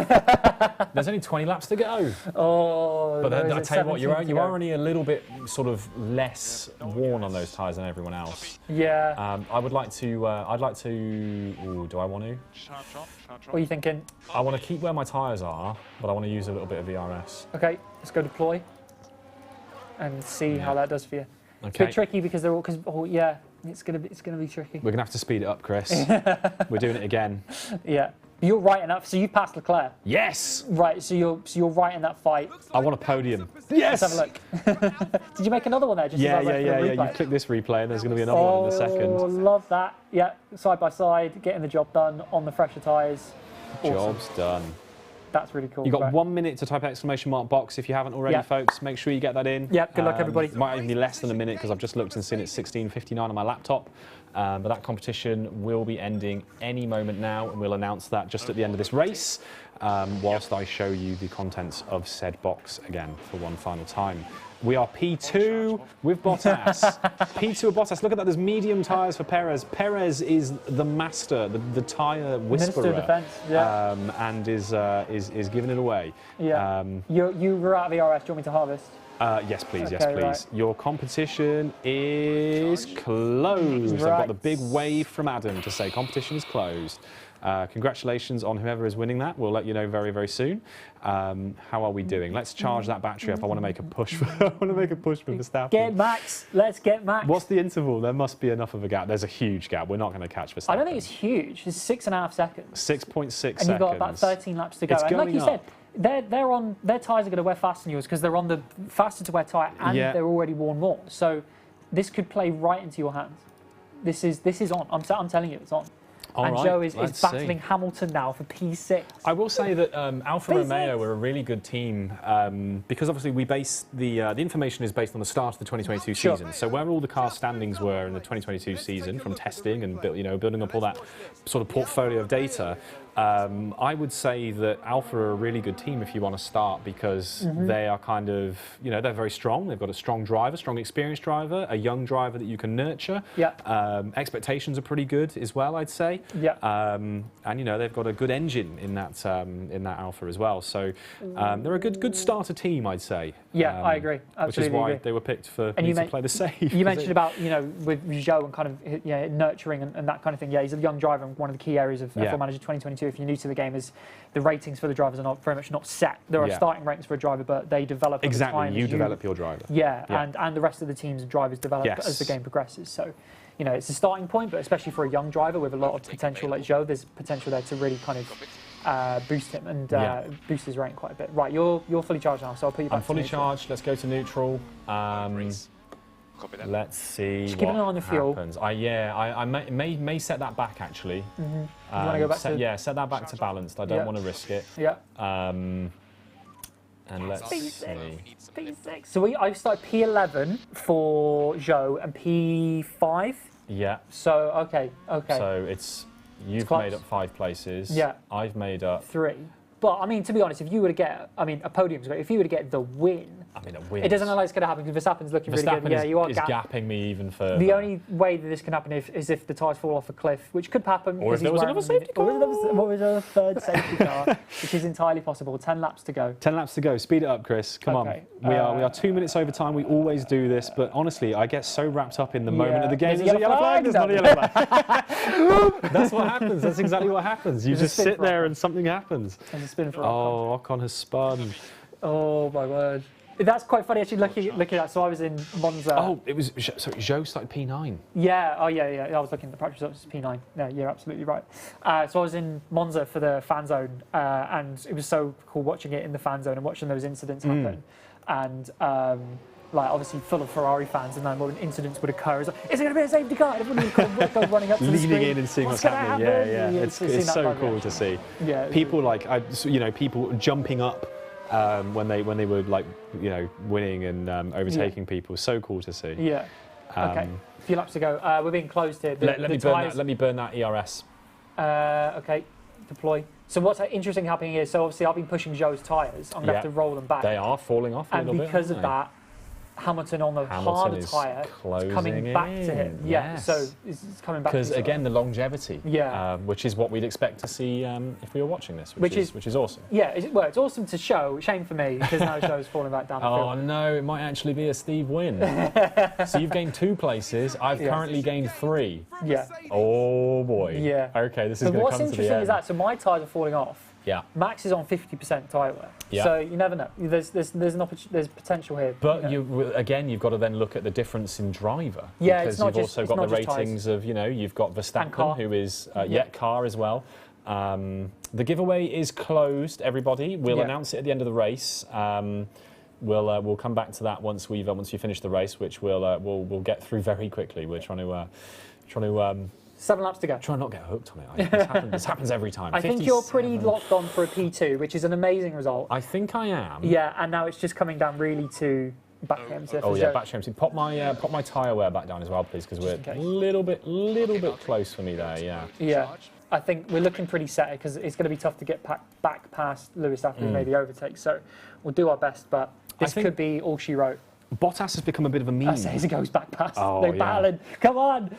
There's only 20 laps to go. Oh, but I tell you what, you are only a little bit sort of less worn on those tyres than everyone else. Yeah. I would like to. I'd like to. Ooh, do I want to? What are you thinking? I want to keep where my tyres are, but I want to use a little bit of ERS. Okay, let's go deploy and see how that does for you. Okay. It's a bit tricky because they're all. It's gonna be tricky. We're gonna have to speed it up, Chris. We're doing it again. Yeah. You're right in that. So you passed Leclerc. Yes. Right. So you're right in that fight. I want a podium. Yes. Let's have a look. Did you make another one there? Just Yeah. You click this replay, and there's going to be another one in a second. Oh, love that. Yeah, side by side, getting the job done on the fresher tyres. Awesome. Job's done. That's really cool. You've got 1 minute to type exclamation mark box if you haven't already, folks. Make sure you get that in. Yeah, good luck, everybody. It might even be less than a minute because I've just looked and seen it's 16:59 on my laptop. But that competition will be ending any moment now, and we'll announce that just at the end of this race, whilst I show you the contents of said box again for one final time. We are P2 with Bottas. P2 with Bottas. Look at that. There's medium tyres for Perez. Perez is the master, the tyre whisperer. Minister of Defence, yeah. And is giving it away. Yeah. You were out of the RS. Do you want me to harvest? Yes, please. Okay, Yes, please. right. Your competition is closed. Right. I've got the big wave from Adam to say competition is closed. Congratulations on whoever is winning that. We'll let you know very, very soon. How are we doing? Let's charge that battery up. I want to make a push for Verstappen. Get Max. Let's get Max. What's the interval? There must be enough of a gap. There's a huge gap. We're not going to catch Verstappen. I don't think it's huge. It's 6.5 seconds. 6.6 seconds. And you've got about 13 laps to go. It's and like you going up. said, their tyres are going to wear faster than yours because they're on the faster to wear tyre and they're already worn more. So this could play right into your hands. This is on. I'm telling you, it's on. And Joe is battling Hamilton now for P6. I will say that Alfa Romeo were a really good team because obviously we base the information is based on the start of the 2022 season. So where all the car standings were in the 2022 season from testing and building up all that sort of portfolio of data. I would say that Alfa are a really good team if you want to start because they are kind of, they're very strong. They've got a strong driver, strong experienced driver, a young driver that you can nurture. Yeah. Expectations are pretty good as well, I'd say. Yeah. And they've got a good engine in that Alfa as well. So they're a good starter team, I'd say. Yeah, I agree. Absolutely which is why agree. they were picked for me to play the safe. You mentioned about with Joe and kind of nurturing and that kind of thing. Yeah, he's a young driver, and one of the key areas of F1 Manager 2022. If you're new to the game, is the ratings for the drivers are very much not set. There are starting rankings for a driver, but they develop over time. You develop your driver. Yeah, and the rest of the team's drivers develop as the game progresses. So, it's a starting point, but especially for a young driver with a lot of potential like Joe, there's potential there to really kind of boost him and boost his rating quite a bit. Right, you're fully charged now, so I'll put you back. I'm fully charged. Let's go to neutral. Let's see just keep an eye on the fuel. Happens. I may set that back actually. You want to go back to set that back to balanced. I don't want to risk it. Yeah. And let's see. P6. So I started P11 for Joe and P5. Yeah. So okay. So you've made up 5 places. Yeah. I've made up 3. But I mean, to be honest, if you were to get, a podium's great. If you were to get the win, a win. It doesn't look like it's going to happen because Verstappen's looking really good. Yeah, you are gapping me even further. The only way that this can happen is if the tyres fall off a cliff, which could happen. Or if there was another safety car. Or a third safety car, which is entirely possible. 10 laps to go. 10 laps to go. Speed it up, Chris. Come on. We are 2 minutes over time. We always do this, but honestly, I get so wrapped up in the moment of the game. There's a yellow flag. There's not a yellow flag. That's what happens. That's exactly what happens. You just sit there and something happens. There's a spin for Ocon has spun. Oh my word. That's quite funny actually looking at that. So I was in Monza. Oh, it was Joe started P9. Yeah. Oh yeah. I was looking at the practice results. It's P9. Yeah, you're absolutely right. So I was in Monza for the fan zone, and it was so cool watching it in the fan zone and watching those incidents happen. And obviously full of Ferrari fans, and then when incidents would occur, it's like, is it going to be a safety car? Everyone would go running up to the screen. Leaning in and seeing what's happening. Yeah. It's so cool to see. Yeah. People people jumping up. When they were winning and overtaking people, so cool to see. Yeah. Okay. A few laps to go. We're being closed here. Let me burn that ERS. Okay. Deploy. So what's interesting happening here? So obviously I've been pushing Joe's tyres. I'm going to have to roll them back. They are falling off a little bit. And because of that, Hamilton on the harder tyre is coming back to him. Yeah, so it's coming back. Because again, the longevity. Yeah. Which is what we'd expect to see if we were watching this, which is awesome. Yeah, it's awesome to show. Shame for me because now Joe's falling back down the field. Oh no, it might actually be a Steve win. So you've gained 2 places. I've currently gained 3. Yeah. Oh boy. Yeah. Okay, this is going to come to the end. What's interesting is that so my tyres are falling off. Yeah. Max is on 50% tyre wear. Yeah. So you never know. There's potential here. But you've got to then look at the difference in driver. Yeah, because it's not you've also got the ratings of you've got Verstappen, who is car as well. The giveaway is closed, everybody. We'll announce it at the end of the race. We'll come back to that once we finish the race, which we'll get through very quickly. We're trying to 7 laps to go. Try not to get hooked on it. This happens every time. I think you're pretty locked on for a P2, which is an amazing result. I think I am. Yeah, and now it's just coming down really to back him. Back him. Pop my tyre wear back down as well, please, because we're a little bit close for me there. Yeah. Yeah. I think we're looking pretty set because it's going to be tough to get back past Lewis after he maybe overtakes. So we'll do our best, but this could be all she wrote. Bottas has become a bit of a meme. As he goes back past, they're battling. Come on!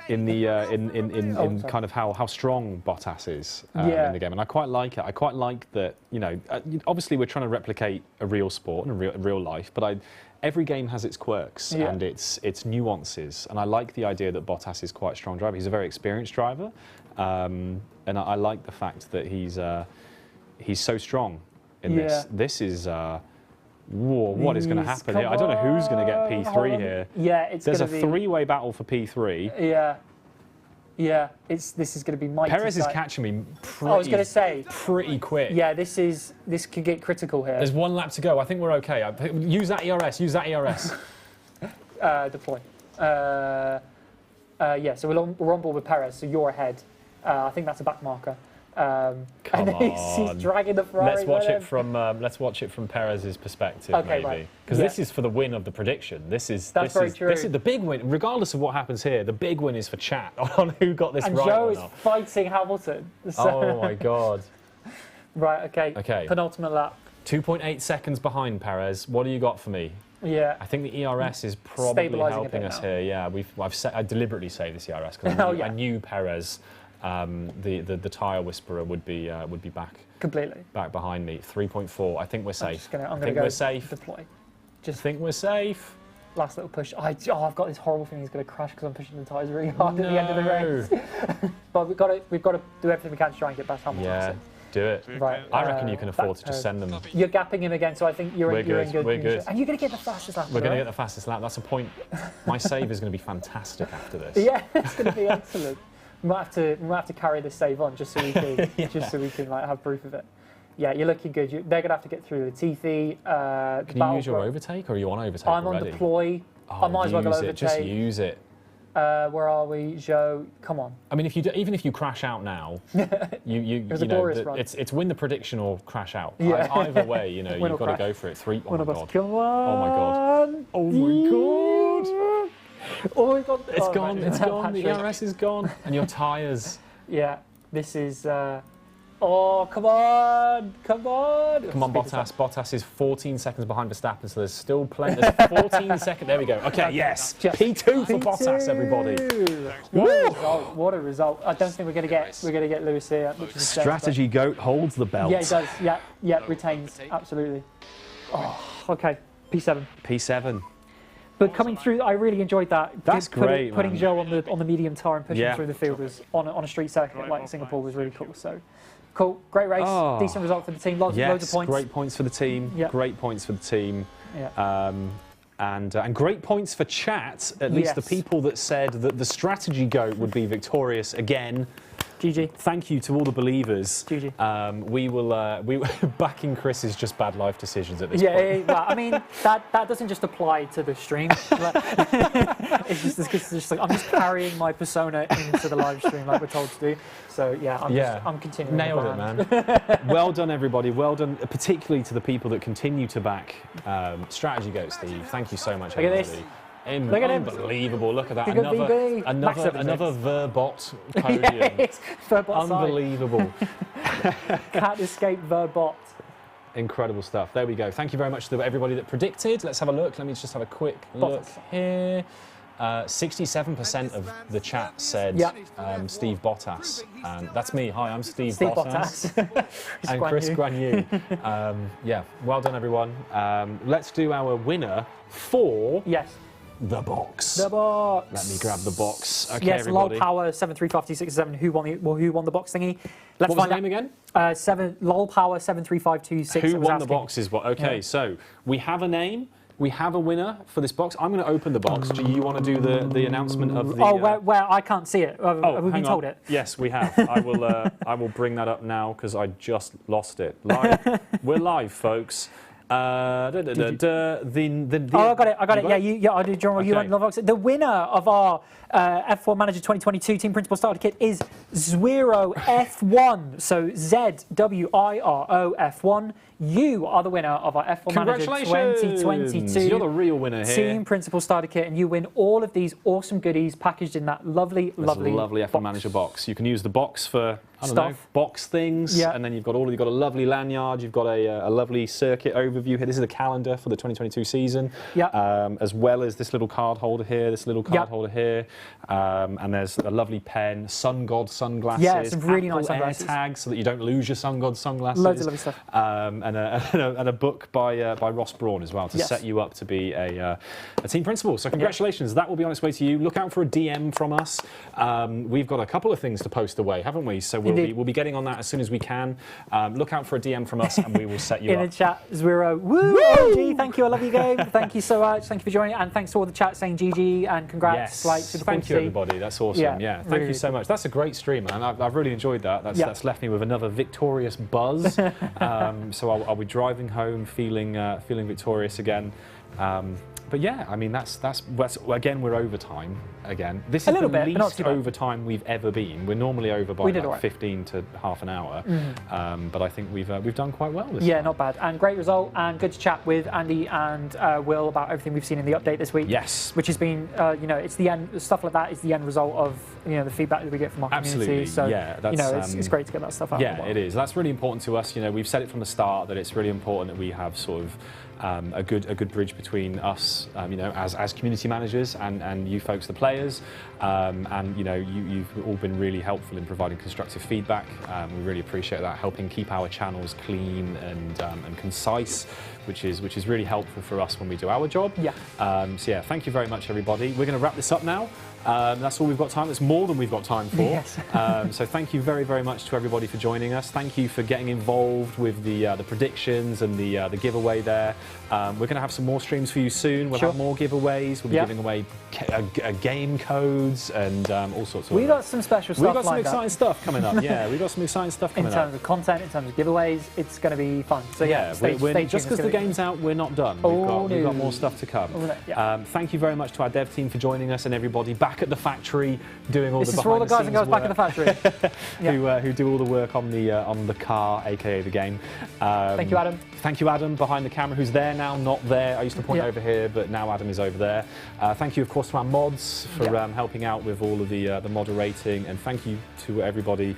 in kind of how strong Bottas is in the game, and I quite like it. I quite like that. Obviously we're trying to replicate a real sport and a real life, but every game has its quirks and its nuances, and I like the idea that Bottas is quite a strong driver. He's a very experienced driver, and I like the fact that he's so strong in this. This is. Whoa, what is going to happen here? I don't know who's going to get P3 here. Yeah, there's a three-way battle for P3. Yeah. This is going to be mighty. Perez is catching me pretty quick. Yeah, this could get critical here. There's 1 lap to go. I think we're okay. Use that ERS. Deploy. So we're on board with Perez. So you're ahead. I think that's a back marker. Come on. He's dragging the Ferrari. Let's watch it from Perez's perspective, maybe, because this is for the win of the prediction. This is the big win. Regardless of what happens here, the big win is for chat on who got this right. And Joe is fighting Hamilton. So. Oh my God! Right. Okay. Penultimate lap. 2.8 seconds behind Perez. What do you got for me? Yeah. I think the ERS is probably helping us here. Yeah, I deliberately saved this ERS because I knew Perez. The tyre whisperer would be back behind me. 3.4. I think we're safe. I'm going to go we're safe. Deploy. Just think we're safe. Last little push. I've got this horrible feeling he's going to crash because I'm pushing the tyres really hard at the end of the race. But we've got to do everything we can to try and get past Hamilton. Yeah. Do it. Right. I reckon you can afford to just send them. You're gapping him again, so I think you're in good. We're good. And you're going to get the fastest lap. We're going to get the fastest lap. That's a point. My save is going to be fantastic after this. Yeah, it's going to be excellent. We might have to carry this save on just so we can have proof of it. Yeah, you're looking good. They're going to have to get through Latifi. Can you use your overtake, or are you on overtake I'm already? on deploy. I might as well go overtake. Just use it. Where are we, Joe? Come on. I mean, even if you crash out now, it's win the prediction or crash out. Yeah. Either way, you've got to go for it. Oh my God. Come on. Oh my God. Oh my God. Oh my God. It's gone. It's gone. The ERS is gone. And your tyres. Yeah. This is. Oh, come on. Come on. Come on, Bottas. Bottas is 14 seconds behind Verstappen, so there's still plenty. There's 14 seconds. There we go. Okay, yes. P2 for Bottas, everybody. What a result. I don't think we're going to get Lewis here. Strategy goat holds the belt. Yeah, he does. Yeah, retains. Absolutely. Oh, okay. P7. But coming through, I really enjoyed that. That's great, Putting Joe on the medium tyre and pushing through the field was on a street circuit like Singapore was really cool. So, cool, great race, decent result for the team, loads of points. Great points for the team. Yep. Great points for the team. Yeah. And great points for chat. At least the people that said that the strategy goat would be victorious again. GG. Thank you to all the believers. GG. We will backing Chris is just bad life decisions at this point. Yeah, well, I mean that doesn't just apply to the stream. it's just like I'm just carrying my persona into the live stream like we're told to do. So I'm continuing. Nailed it, man. Well done, everybody. Well done, particularly to the people that continue to back Strategy Goat Steve. Thank you so much, everybody. Look at this. Unbelievable! Look at that. Another Verbot podium. Yes, Verbot unbelievable. Can't escape Verbot. Incredible stuff. There we go. Thank you very much to everybody that predicted. Let's have a look. Let me just have a quick look here. 67% of the chat said Steve Bottas. That's me. Hi, I'm Steve Bottas. And Chris Guanyu. Well done, everyone. Let's do our winner for... Yes. The box. The box. Let me grab the box. Okay, yes, everybody. Lol Power 735267. Who won the box thingy? What was the name again? Lol Power 735267. Who won the box is what? Okay, so we have a name. we have a winner for this box. I'm going to open the box. Do you want to do the announcement of the... Oh, where I can't see it. Have we been told it? Yes, we have. I will bring that up now because I just lost it. Live. We're live, folks. I got it. Yeah, I do. John, you want the winner of our F1 Manager 2022 Team Principal Starter Kit is Zwiro F1. So ZWIRO F1. You are the winner of our F1 Manager 2022. You're the real winner here. Team Principal Starter Kit, and you win all of these awesome goodies packaged in that lovely F1 box. Manager box. You can use the box for box things, and then you've got a lovely lanyard. You've got a lovely circuit overview here. This is a calendar for the 2022 season, as well as this little card holder here, this little card holder here, and there's a lovely pen, Sun God sunglasses, some really nice sunglasses, air tags so that you don't lose your Sun God sunglasses, loads of lovely stuff, and a book by Ross Brawn as well to set you up to be a team principal. So congratulations, that will be on its way to you. Look out for a DM from us. We've got a couple of things to post away, haven't we? So we'll be getting on that as soon as we can. Look out for a DM from us, and we will set you up. In the chat, Zwiro, woo! OG, thank you, I love you, game. Thank you so much. Thank you for joining, and thanks to all the chat saying GG and congrats. Yes, thank you, everybody. That's awesome. Yeah, thank you so much. That's a great stream, and I've really enjoyed that. That's left me with another victorious buzz. So I'll be driving home feeling victorious again. But yeah, I mean that's again, we're overtime again. This is the least overtime we've ever been. We're normally over by like 15 to half an hour, but I think we've done quite well this time. Not bad, and great result, and good to chat with Andy and Will about everything we've seen in the update this week. Yes, which has been it's the end stuff like that is the end result of the feedback that we get from our community. So it's great to get that stuff out. Yeah, it is. That's really important to us. We've said it from the start that it's really important that we have sort of a good bridge between us, as community managers and you folks, the players, and you've all been really helpful in providing constructive feedback. We really appreciate that, helping keep our channels clean and concise, which is really helpful for us when we do our job. So thank you very much, everybody. We're going to wrap this up now. That's all we've got time. That's more than we've got time for. Yes. So thank you very, very much to everybody for joining us. Thank you for getting involved with the predictions and the giveaway there. We're going to have some more streams for you soon. We'll have more giveaways. We'll be giving away game codes and all sorts of. We got some special stuff. We got some exciting stuff coming up. Yeah, we got some exciting stuff coming up. In terms of content, in terms of giveaways, it's going to be fun. So stay just because the game's out, we're not done. We've got more stuff to come. Thank you very much to our dev team for joining us, and everybody back at the factory doing all the behind the scenes work. This is for all the guys and girls back at the factory who do all the work on the car, aka the game. Thank you, Adam. Thank you, Adam, behind the camera, who's there now, not there. I used to point over here, but now Adam is over there. Thank you, of course, to our mods for helping out with all of the moderating, and thank you to everybody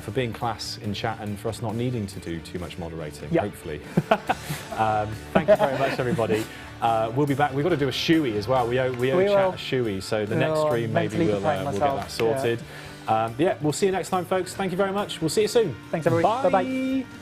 for being class in chat and for us not needing to do too much moderating, hopefully. Thank you very much, everybody. We'll be back. We've got to do a shoey as well. We owe chat a shoey, so the next stream maybe we'll get that sorted. We'll see you next time, folks. Thank you very much. We'll see you soon. Thanks, everybody. Bye. Bye-bye.